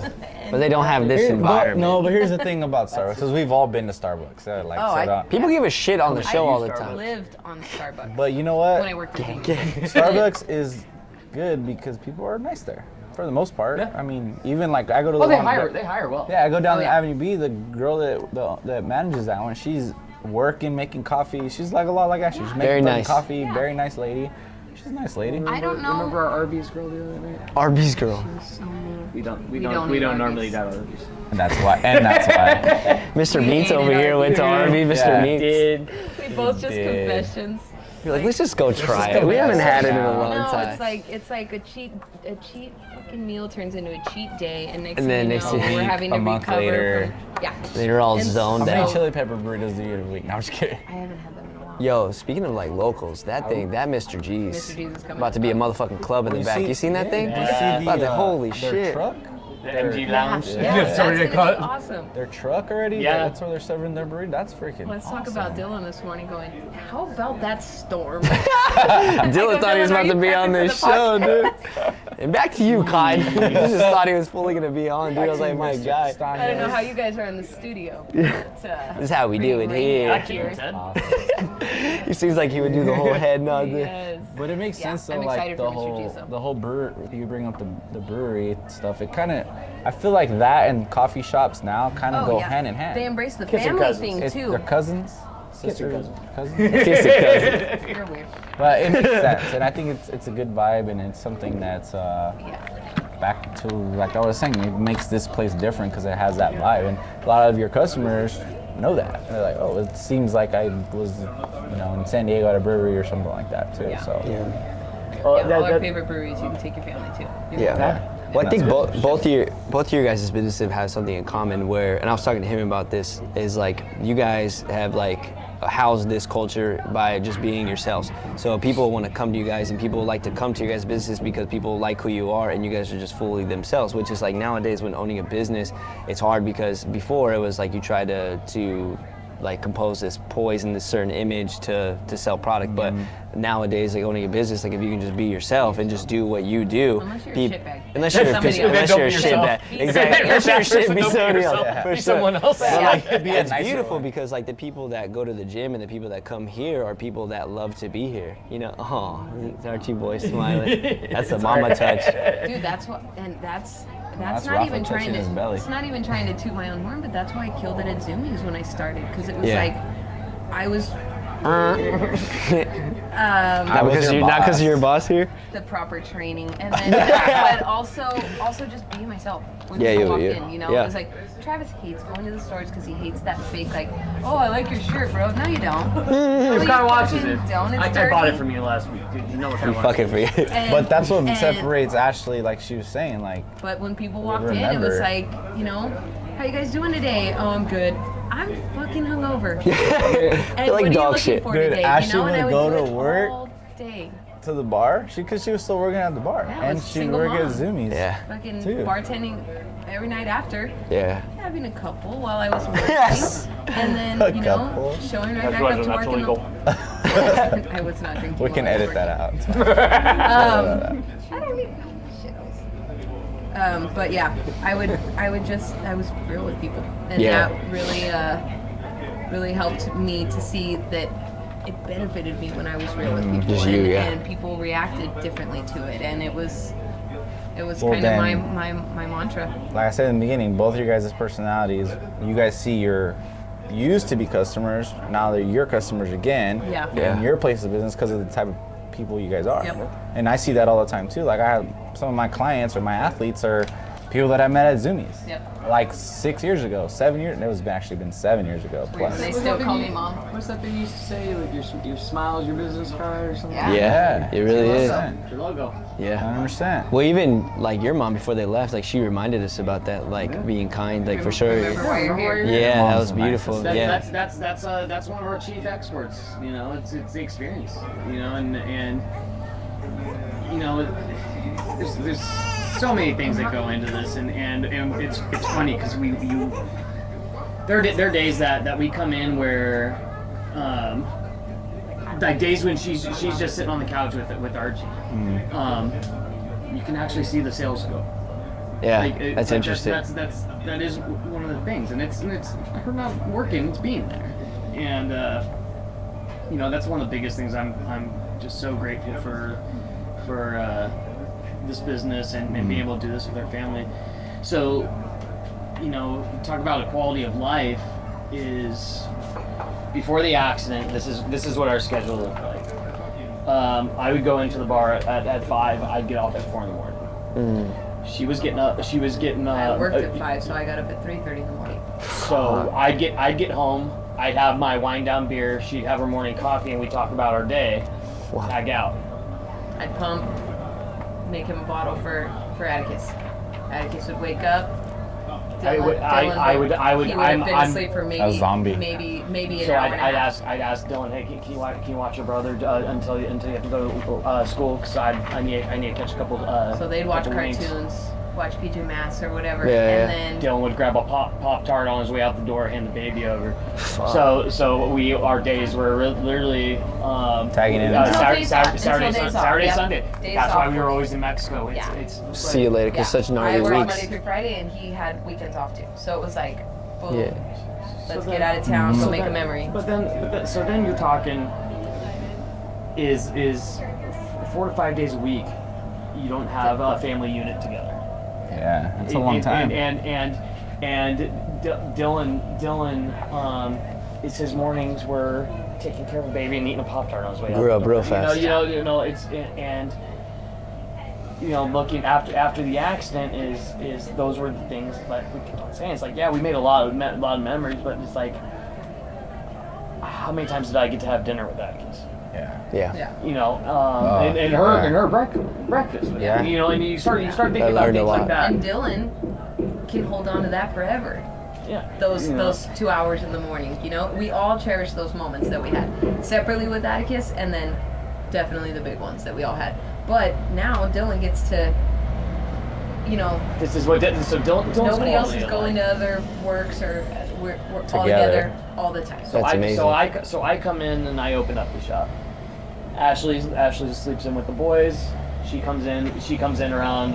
But they don't have this environment. No, but here's the thing about Starbucks, because we've all been to Starbucks. People give a shit on the show all the I time. lived on Starbucks But you know what? when I worked at Starbucks is good because people are nice there, for the most part. Yeah. I mean, even like I go to the Oh, they one- hire well. Yeah, I go down Oh, the yeah. Avenue B. The girl that manages that one, she's working, making coffee. She's like a lot like Ashley. She's making Very fucking nice. coffee. Very nice lady. She's a nice lady. I don't know. Remember our Arby's girl the other night? Arby's girl. So mean. We don't eat Arby's. normally eat at Arby's. And that's why. Mr. We Meats hated over here went to Arby's. Arby's. Mr. Yeah. Meats. We both just did. confessions. You're like, let's just go try go it. We get haven't it. had it in a No, long No, time. it's like a cheat fucking meal turns into a cheat day, and next And then thing you next know, thing- we're having a to month recover later. from They're all And zoned How many out. chili pepper burritos do you eat a week? No, I'm just kidding. I haven't had them in a while. Yo, speaking of like locals, that Mr. G's, Mr. G's is coming about to be a motherfucking club in the back. You seen that thing? Yeah. About to, holy their shit. truck? The MG Lounge. Yeah, that's Sorry gonna to be cut. awesome. Their truck already? Yeah. That's where they're serving their burrito? That's freaking Let's talk awesome. about Dylan this morning going, how about that storm? Dylan thought he was Dylan, about are to you be on prepping this for the show, dude. And back to you, Clyde. You just thought he was fully gonna be on, dude. I was like, my guy. I don't know how you guys are in the studio. But, This is how we do it here. I keep it said. He seems like he would do the whole head nod. Yes. But it makes Yeah, sense though, I'm like excited the for Mr. G's, though. whole brewer. You bring up the brewery stuff. It kind of, I feel like that and coffee shops now kind of go hand in hand. They embrace the Kids are family cousins. thing too. They're cousins, Kids are sisters, cousins. Kiss it, cousin. You're weird. But it makes sense, and I think it's a good vibe, and it's something that's Yeah. back to like I was saying. It makes this place different because it has that vibe, and a lot of your customers know that. They're like, oh, it seems like I was, in San Diego at a brewery or something like that too. Yeah. So. Well, All our favorite breweries you can take your family to. Yeah. Well, I think both of your guys' businesses have something in common where, and I was talking to him about this, is like you guys have like housed this culture by just being yourselves. So people want to come to you guys, and people like to come to your guys' business because people like who you are, and you guys are just fully themselves. Which is like nowadays when owning a business, it's hard because before it was like you try to like compose this poise and this certain image to sell product, but nowadays like owning a business, like if you can just be yourself and just do what you do, Unless you're a shitbag. unless you're a Somebody unless else. you're a Don't be yourself. shitbag, exactly. Unless you're a shit, be somebody else. For Be sure. someone else. But like, Be a it's nicer beautiful one. because like the people that go to the gym and the people that come here are people that love to be here. Oh, aren't you boys smiling? That's a mama touch. Dude, that's what, and that's That's not Rafa even trying touching his belly. It's not even trying to toot my own horn, but that's why I killed it at Zoomies when I started, because it was Yeah. like I was Not because you're your boss here. The proper training, and then but also just be myself. When people walk in, you know, it was like Travis hates going to the stores because he hates that fake like, oh, I like your shirt, bro. No, you don't. This guy watches it. Don't. It's I bought it from you last week, dude. You know what I want. Fucking forget. But that's what separates Ashely, like she was saying, like. But when people walked in, it was like, you know, how you guys doing today? Oh, I'm good. I'm fucking hungover. And like what dog are you looking shit. for Dude, today? Ashely You know, and I would would go do to it work. all day. To the bar? Because she was still working at the bar. Yeah, and with she'd single work at mom. Zoomies. Yeah. Fucking Too. bartending every night after. Yeah. Having a couple while I was working. Yes. And then, A you know, couple. showing right back up to work in the... I was not drinking. We can while I was edit that working. out. I don't need shit. But yeah, I was real with people. And that really helped me to see that it benefited me when I was real with people. Just you, and people reacted differently to it. And it was Well, kind of then- my mantra. Like I said in the beginning, both of your guys' personalities, you guys see your used to be customers, now they're your customers again in your place of business because of the type of people you guys are. Yep. And I see that all the time too. Like I have some of my clients or my athletes are people that I met at Zoomies. Yep. Like 6 years ago, 7 years. It was actually been 7 years ago plus. They still call me mom. What's that thing you used to say? Like your smile is your business card or something? Yeah. It really is. Your logo. Yeah. 100%. Well, even like your mom before they left, like she reminded us about that, like being kind, like for sure. Remember why you're here. Yeah, that Mom's was the beautiful. That's Yeah. that's one of our chief exports. You know, it's the experience. You know, and you know, there's so many things that go into this, and it's funny because there are days that we come in where like days when she's just sitting on the couch with Archie. You can actually see the sales go. Yeah, Like, that's interesting. That is one of the things, and it's her not working, it's being there, and you know, that's one of the biggest things. I'm just so grateful for this business and being able to do this with our family. So, you know, talk about a quality of life is before the accident. This is what our schedule looked like. I would go into the bar at 5. I'd get off at 4 in the morning. She was getting up. I worked at 5, so I got up at 3:30 in the morning. So I'd get home. I'd have my wind down beer. She'd have her morning coffee, and we talk about our day. Wow. Tag out. I'd pump, make him a bottle for Atticus. Atticus would wake up. I would. He would have been I'm asleep for a zombie. maybe an So hour and a half. I'd ask Dylan, hey, can you watch your brother until you have to go to school? Cause I need to catch a couple. So they'd watch couple winks. cartoons, watch PJ Masks or whatever, Yeah, and then Dylan would grab a pop tart on his way out the door, hand the baby over. Fuck. So our days were literally Tagging in. Saturday, days off. Saturday, Until days off, Saturday, yep. Sunday. Days That's why off. we were always in Mexico. Yeah. It's See you later, cause such I gnarly worked weeks. Monday through Friday, and he had weekends off too. So it was like, boom, Yeah. let's So get then- out of town, go so make a then- memory. But then you're talking is 4 to 5 days a week. You don't have a family unit together. Yeah, it's a long time. And Dylan, it's his mornings were taking care of a baby and eating a Pop-Tart on his way out. Grew up the door. real fast. You know, it's and you know, looking after the accident is those were the things that we kept on saying. It's like, yeah, we made a lot of memories, but it's like, how many times did I get to have dinner with Atticus? Yeah. You know, and yeah. her breakfast. Yeah. You know, and you start thinking I about learned a things like lot. that. And Dylan can hold on to that forever. Yeah. Those You know. 2 hours in the morning, you know, we all cherish those moments that we had separately with Atticus, and then definitely the big ones that we all had. But now Dylan gets to, you know, This is what so Dylan's nobody else quality is of going life. to other works, or we're all Together. together all the time. So That's amazing. So I come in and I open up the shop. Ashley sleeps in with the boys. She comes in around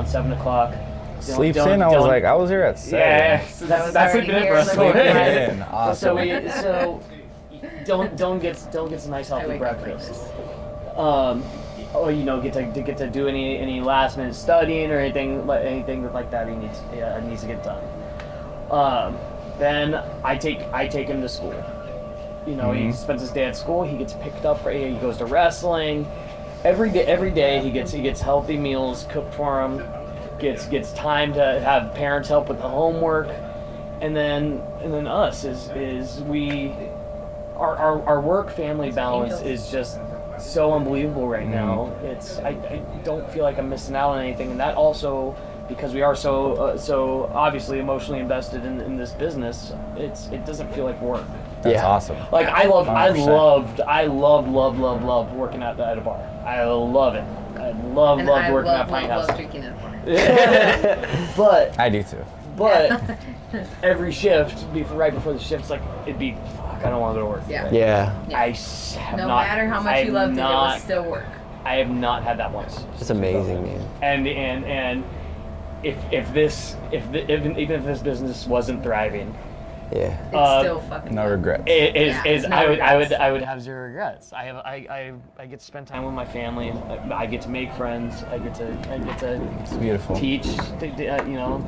7 o'clock. Sleeps in. I was here at 7. Yeah, so that's already sleeping in here, for us. living in. So Awesome. so Dylan gets a nice I healthy wake up like breakfast. this. Or you know, get to do any last minute studying or anything like that. He needs to get done. Then I take him to school. You know, he spends his day at school. He gets picked up. He goes to wrestling. Every day he gets healthy meals cooked for him. Gets time to have parents help with the homework, and then us is we our work family balance is just so unbelievable right now. I don't feel like I'm missing out on anything, and that also because we are so obviously emotionally invested in this business. It doesn't feel like work. That's awesome. Like I 100%. loved working at a bar. I love it. I loved working at Pine House. I love drinking at a bar. But I do too. But every shift, right before the shift, it's like it'd be fuck. I don't want to go to work. Yeah. I have no not. matter how much you loved it, it was still work. I have not had that once. It's amazing, man. And if this business wasn't thriving. Yeah. It's still fucking no regrets. I would have zero regrets. I get to spend time with my family. I get to make friends. I get to It's beautiful. teach. You know,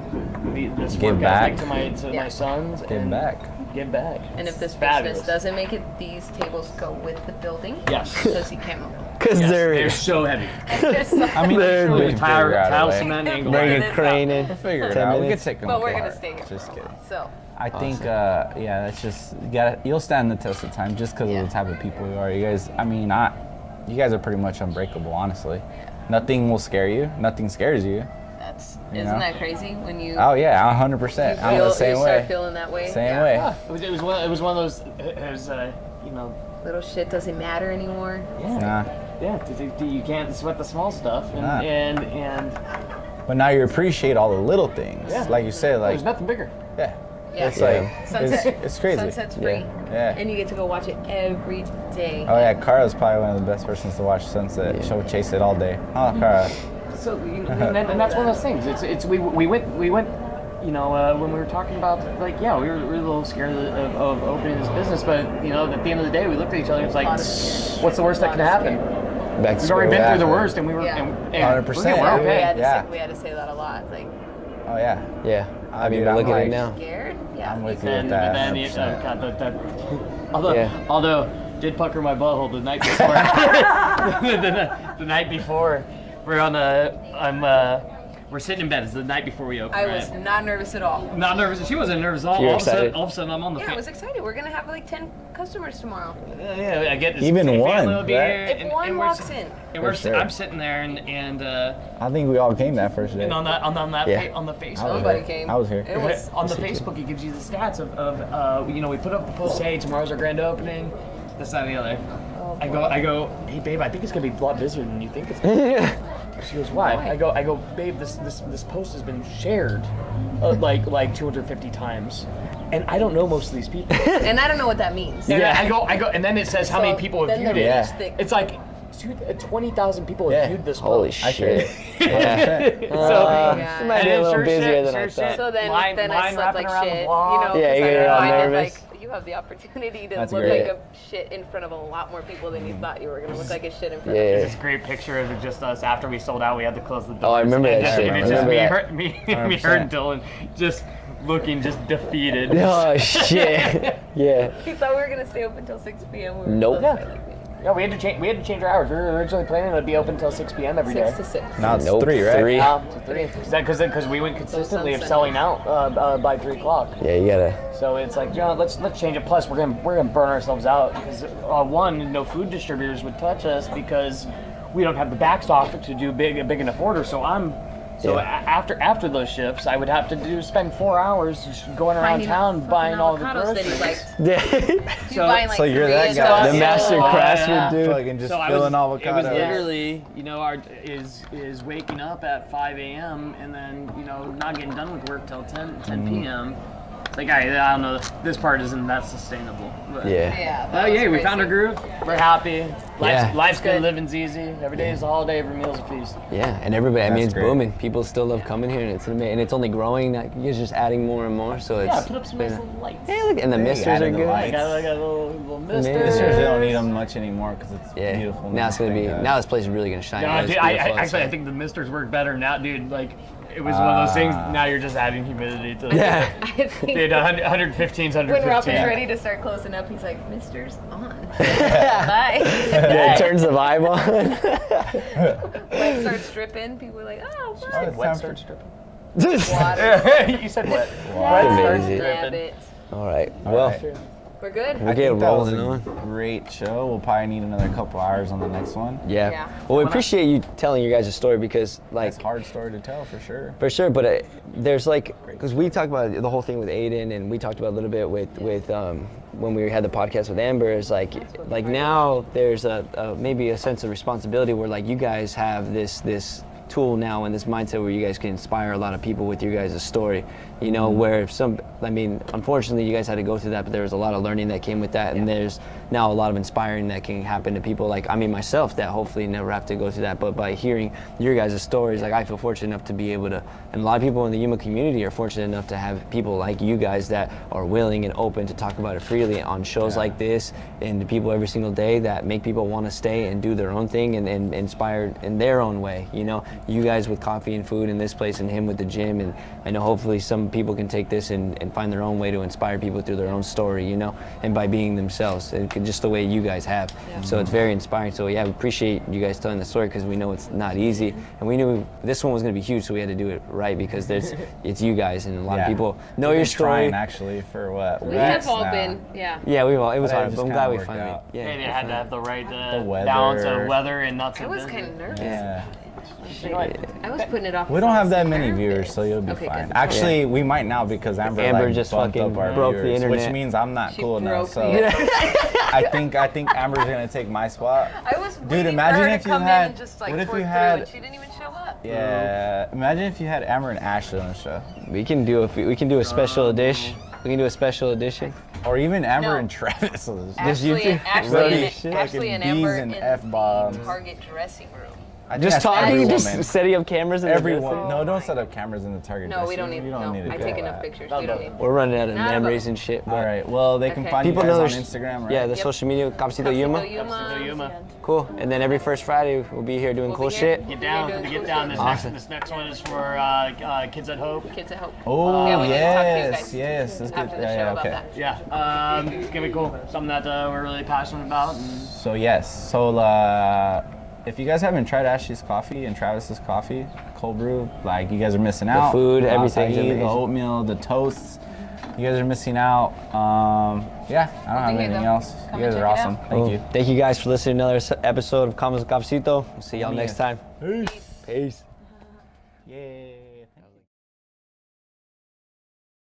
this Give work back. ethic to my sons. Give back. Give back. And if this Fabulous. business doesn't make it, these tables go with the building. Yes. Because you can't move them. Because They're so heavy. I mean, They're we can figure out a Tile way. cement angle. Bring It a is crane in. We'll figure it 10 out. We minutes. could take them But we're apart. gonna stay here. Just kidding. So. I think, that's just you'll stand the test of time just because of the type of people you are. You guys, you guys are pretty much unbreakable, honestly. Nothing will scare you. Nothing scares you. Isn't that crazy when you? Oh yeah, 100%. I'm the same you way. start feeling that way. Same way. Yeah, it was one of those. It was you know. Little shit doesn't matter anymore. Yeah. Nah. Yeah. You can't sweat the small stuff, and But now you appreciate all the little things. Yeah. Like you said, like there's nothing bigger. yeah. Yeah. It's like Sunset. it's crazy. Sunset's free. Yeah. And you get to go watch it every day. Oh yeah, Kara's probably one of the best persons to watch sunset. She'll chase it all day. Oh, Kara. So and that's one of those things. We went. You know, when we were talking about, like, we were a little scared of opening this business, but, you know, at the end of the day, we looked at each other and it's like, what's the worst that can happen? Back to We've already been through the worst, and we were, Yeah. and 100%. we're okay. We had to say that a Oh like, yeah. Yeah. I mean, Dude, but I'm look at like- it now. scared? Yeah. I'm with you And with that. then 100%. although did pucker my butthole the night before. the night before, we're sitting in bed. It's the night before we open. I was not nervous at all. Not nervous. She wasn't nervous. You were excited? All of a sudden, I'm on the. Yeah, I was excited. We're gonna have like 10 customers tomorrow. Yeah, I get this. Even family one, will be right? here, If one we're walks s- in. and we're For sure. I'm sitting there and I think we all came that first day. on that Yeah. on the I was Facebook. Nobody here. came. I was here. It was. On the Facebook, it gives you the stats of you know, we put up the post, hey, tomorrow's our grand opening, this, that, and the other. Oh, I go, hey babe, I think it's gonna be a lot busier than you think it's gonna be. She goes, why? I go, babe, this post has been shared like 250 times, and I don't know most of these people. And I don't know what that means. And I go, and then it says how many people have then viewed the it. Yeah. reach thick. It's like 20,000 people have viewed this Holy post. shit. Yeah. God. It might be a little busier than I sure thought. So then Mine I slept wrapping like around the shit. You blog. know, Yeah, 'cause you I get all reminded, nervous. like, you have the opportunity to That's look great. like a shit in front of a lot more people than you thought you were gonna look like a shit in front Yeah. of. This great picture of just us after we sold out. We had to close the door. Oh, I remember that shit. And I it's just remember me, that. me, her, and Dylan just looking just defeated. Oh shit. Yeah. We thought we were gonna stay open till 6 p.m. We were Nope. closed by, like, Yeah, we had to change our hours. We were originally planning to be open until 6 p.m. every day. 6 to 6. Now it's Nope, 3, right? 3. Because we went consistently of Sunset. selling out by 3 o'clock. Yeah, you gotta. So it's like, John, let's change it. Plus, we're gonna burn ourselves out because one, no food distributors would touch us because we don't have the backstock to do big enough order. So after those shifts, I would have to spend 4 hours just going around Finding town fucking buying all the avocados that groceries. he liked. Yeah. You buying like so you're that Korean guy. The master Yeah. craftsman, dude. Fucking just So filling it was avocados. literally, you know, is waking up at 5 a.m. and then, you know, not getting done with work till 10 p.m. Like, I don't know, this part isn't that sustainable. But, Yeah. Yeah. Oh yeah, we found our groove. We're happy. Yeah. Life's good. Good. Living's easy. Every day is a holiday. Every meal's a feast. Yeah, and everybody, I mean, That's it's great. booming. People still love coming here, and it's amazing. And it's only growing. Like, you're just adding more and more, so it's. Yeah, put up some nice been- little lights. Hey, look, and the Hey, misters added are the good. I lights. got a little mister. Misters, Sisters, they don't need them much anymore because it's Yeah. beautiful. Now it's gonna be. Thank God. Now this place is really gonna shine. No, It's dude, beautiful actually, I outside. think the misters work better now, dude. Like, It was one of those things. Now you're just adding humidity to. Yeah. They had 115's 115. When Rob is ready to start closing up, he's like, "Mister's on." Bye. Yeah, it turns the vibe on. Wet starts dripping. People are like, "Oh, what?" Wet starts dripping. Water. You said wet. Wet starts starts dripping. All right. Well, We're good. we'll get that was rolling a on. great show. We'll probably need another couple hours on the next one. Yeah. Yeah. Well, we appreciate you telling your guys' story because, like, It's a hard story to tell for sure. for sure. But there's like, because we talked about the whole thing with Aiden, and we talked about a little bit with when we had the podcast with Amber. Is like now there's a maybe a sense of responsibility where like you guys have this tool now and this mindset where you guys can inspire a lot of people with your guys' story. You know, where unfortunately you guys had to go through that, but there was a lot of learning that came with that, and there's now a lot of inspiring that can happen to people like, myself, that hopefully never have to go through that, but by hearing your guys' stories, like I feel fortunate enough to be able to, and a lot of people in the Yuma community are fortunate enough to have people like you guys that are willing and open to talk about it freely on shows like this, and the people every single day that make people want to stay and do their own thing and inspire in their own way. You know, you guys with coffee and food in this place, and him with the gym, and I know hopefully some people can take this and find their own way to inspire people through their own story, you know, and by being themselves, and just the way you guys have. So it's very inspiring. So yeah, we appreciate you guys telling the story because we know it's not easy, and we knew this one was going to be huge, so we had to do it right because it's you guys, and a lot of people know your story. Trying actually for what? We have all been, yeah. Yeah, it was But it hard, just but I'm glad we kinda finally. worked out. Yeah. They had to have the right weather. balance of weather and nuts I and was business. kind of nervous. Yeah. I was putting it off. We don't have that many Nervous. viewers, so you'll be Okay, fine. good. Actually, we might now because Amber like, just bumped fucking up our broke the viewers, internet. which means I'm not She cool enough. broke So the internet. I think Amber's gonna take my spot. I was Dude, waiting imagine for her if to you come in had- and just like what if twerk you through, had- and she didn't even show up. Yeah. Imagine if you had Amber and Ashely on the show, We can do a special edition. We can do a special edition. or even Amber No. and Travis. on the show. Just you two? Bloody Ashley shit, and like Amber B's in and the F-bombs. Target dressing room. I think Just that's talking, every just woman. setting up cameras. In the Everyone. dressing. No, don't set up cameras in the Target. No, we dressing don't room. need. You don't need No, to I do take all enough that. pictures. We don't need. We're running out of Not memories about- and shit. All right. Well, they can Okay. find you People guys know on there's- Instagram, right? Yeah, the Yep. social media, Cafecito Yuma. Cafecito Yuma. Cool. And then every first Friday we'll be here doing We'll cool be here. shit. Get down. We're doing Get cool down. shit. Awesome. This next one is for Kids at Hope. Kids at Hope. Oh, Yeah, we need to talk to you yes, guys yes. That's good. after the show Yeah, about okay. that. Yeah, it's gonna be cool. Something that we're really passionate about. And So yes, so if you guys haven't tried Ashely's coffee and Travis's coffee, cold brew, like you guys are missing out. food, The everything's acai, amazing. the oatmeal, the toasts, you guys are missing out. Yeah, I don't have be here, anything though. else. Come You guys and are check it awesome. out. Thank you. Thank you guys for listening to another episode of Convos Cafecito. We'll see y'all next time. Peace. Peace. Yeah.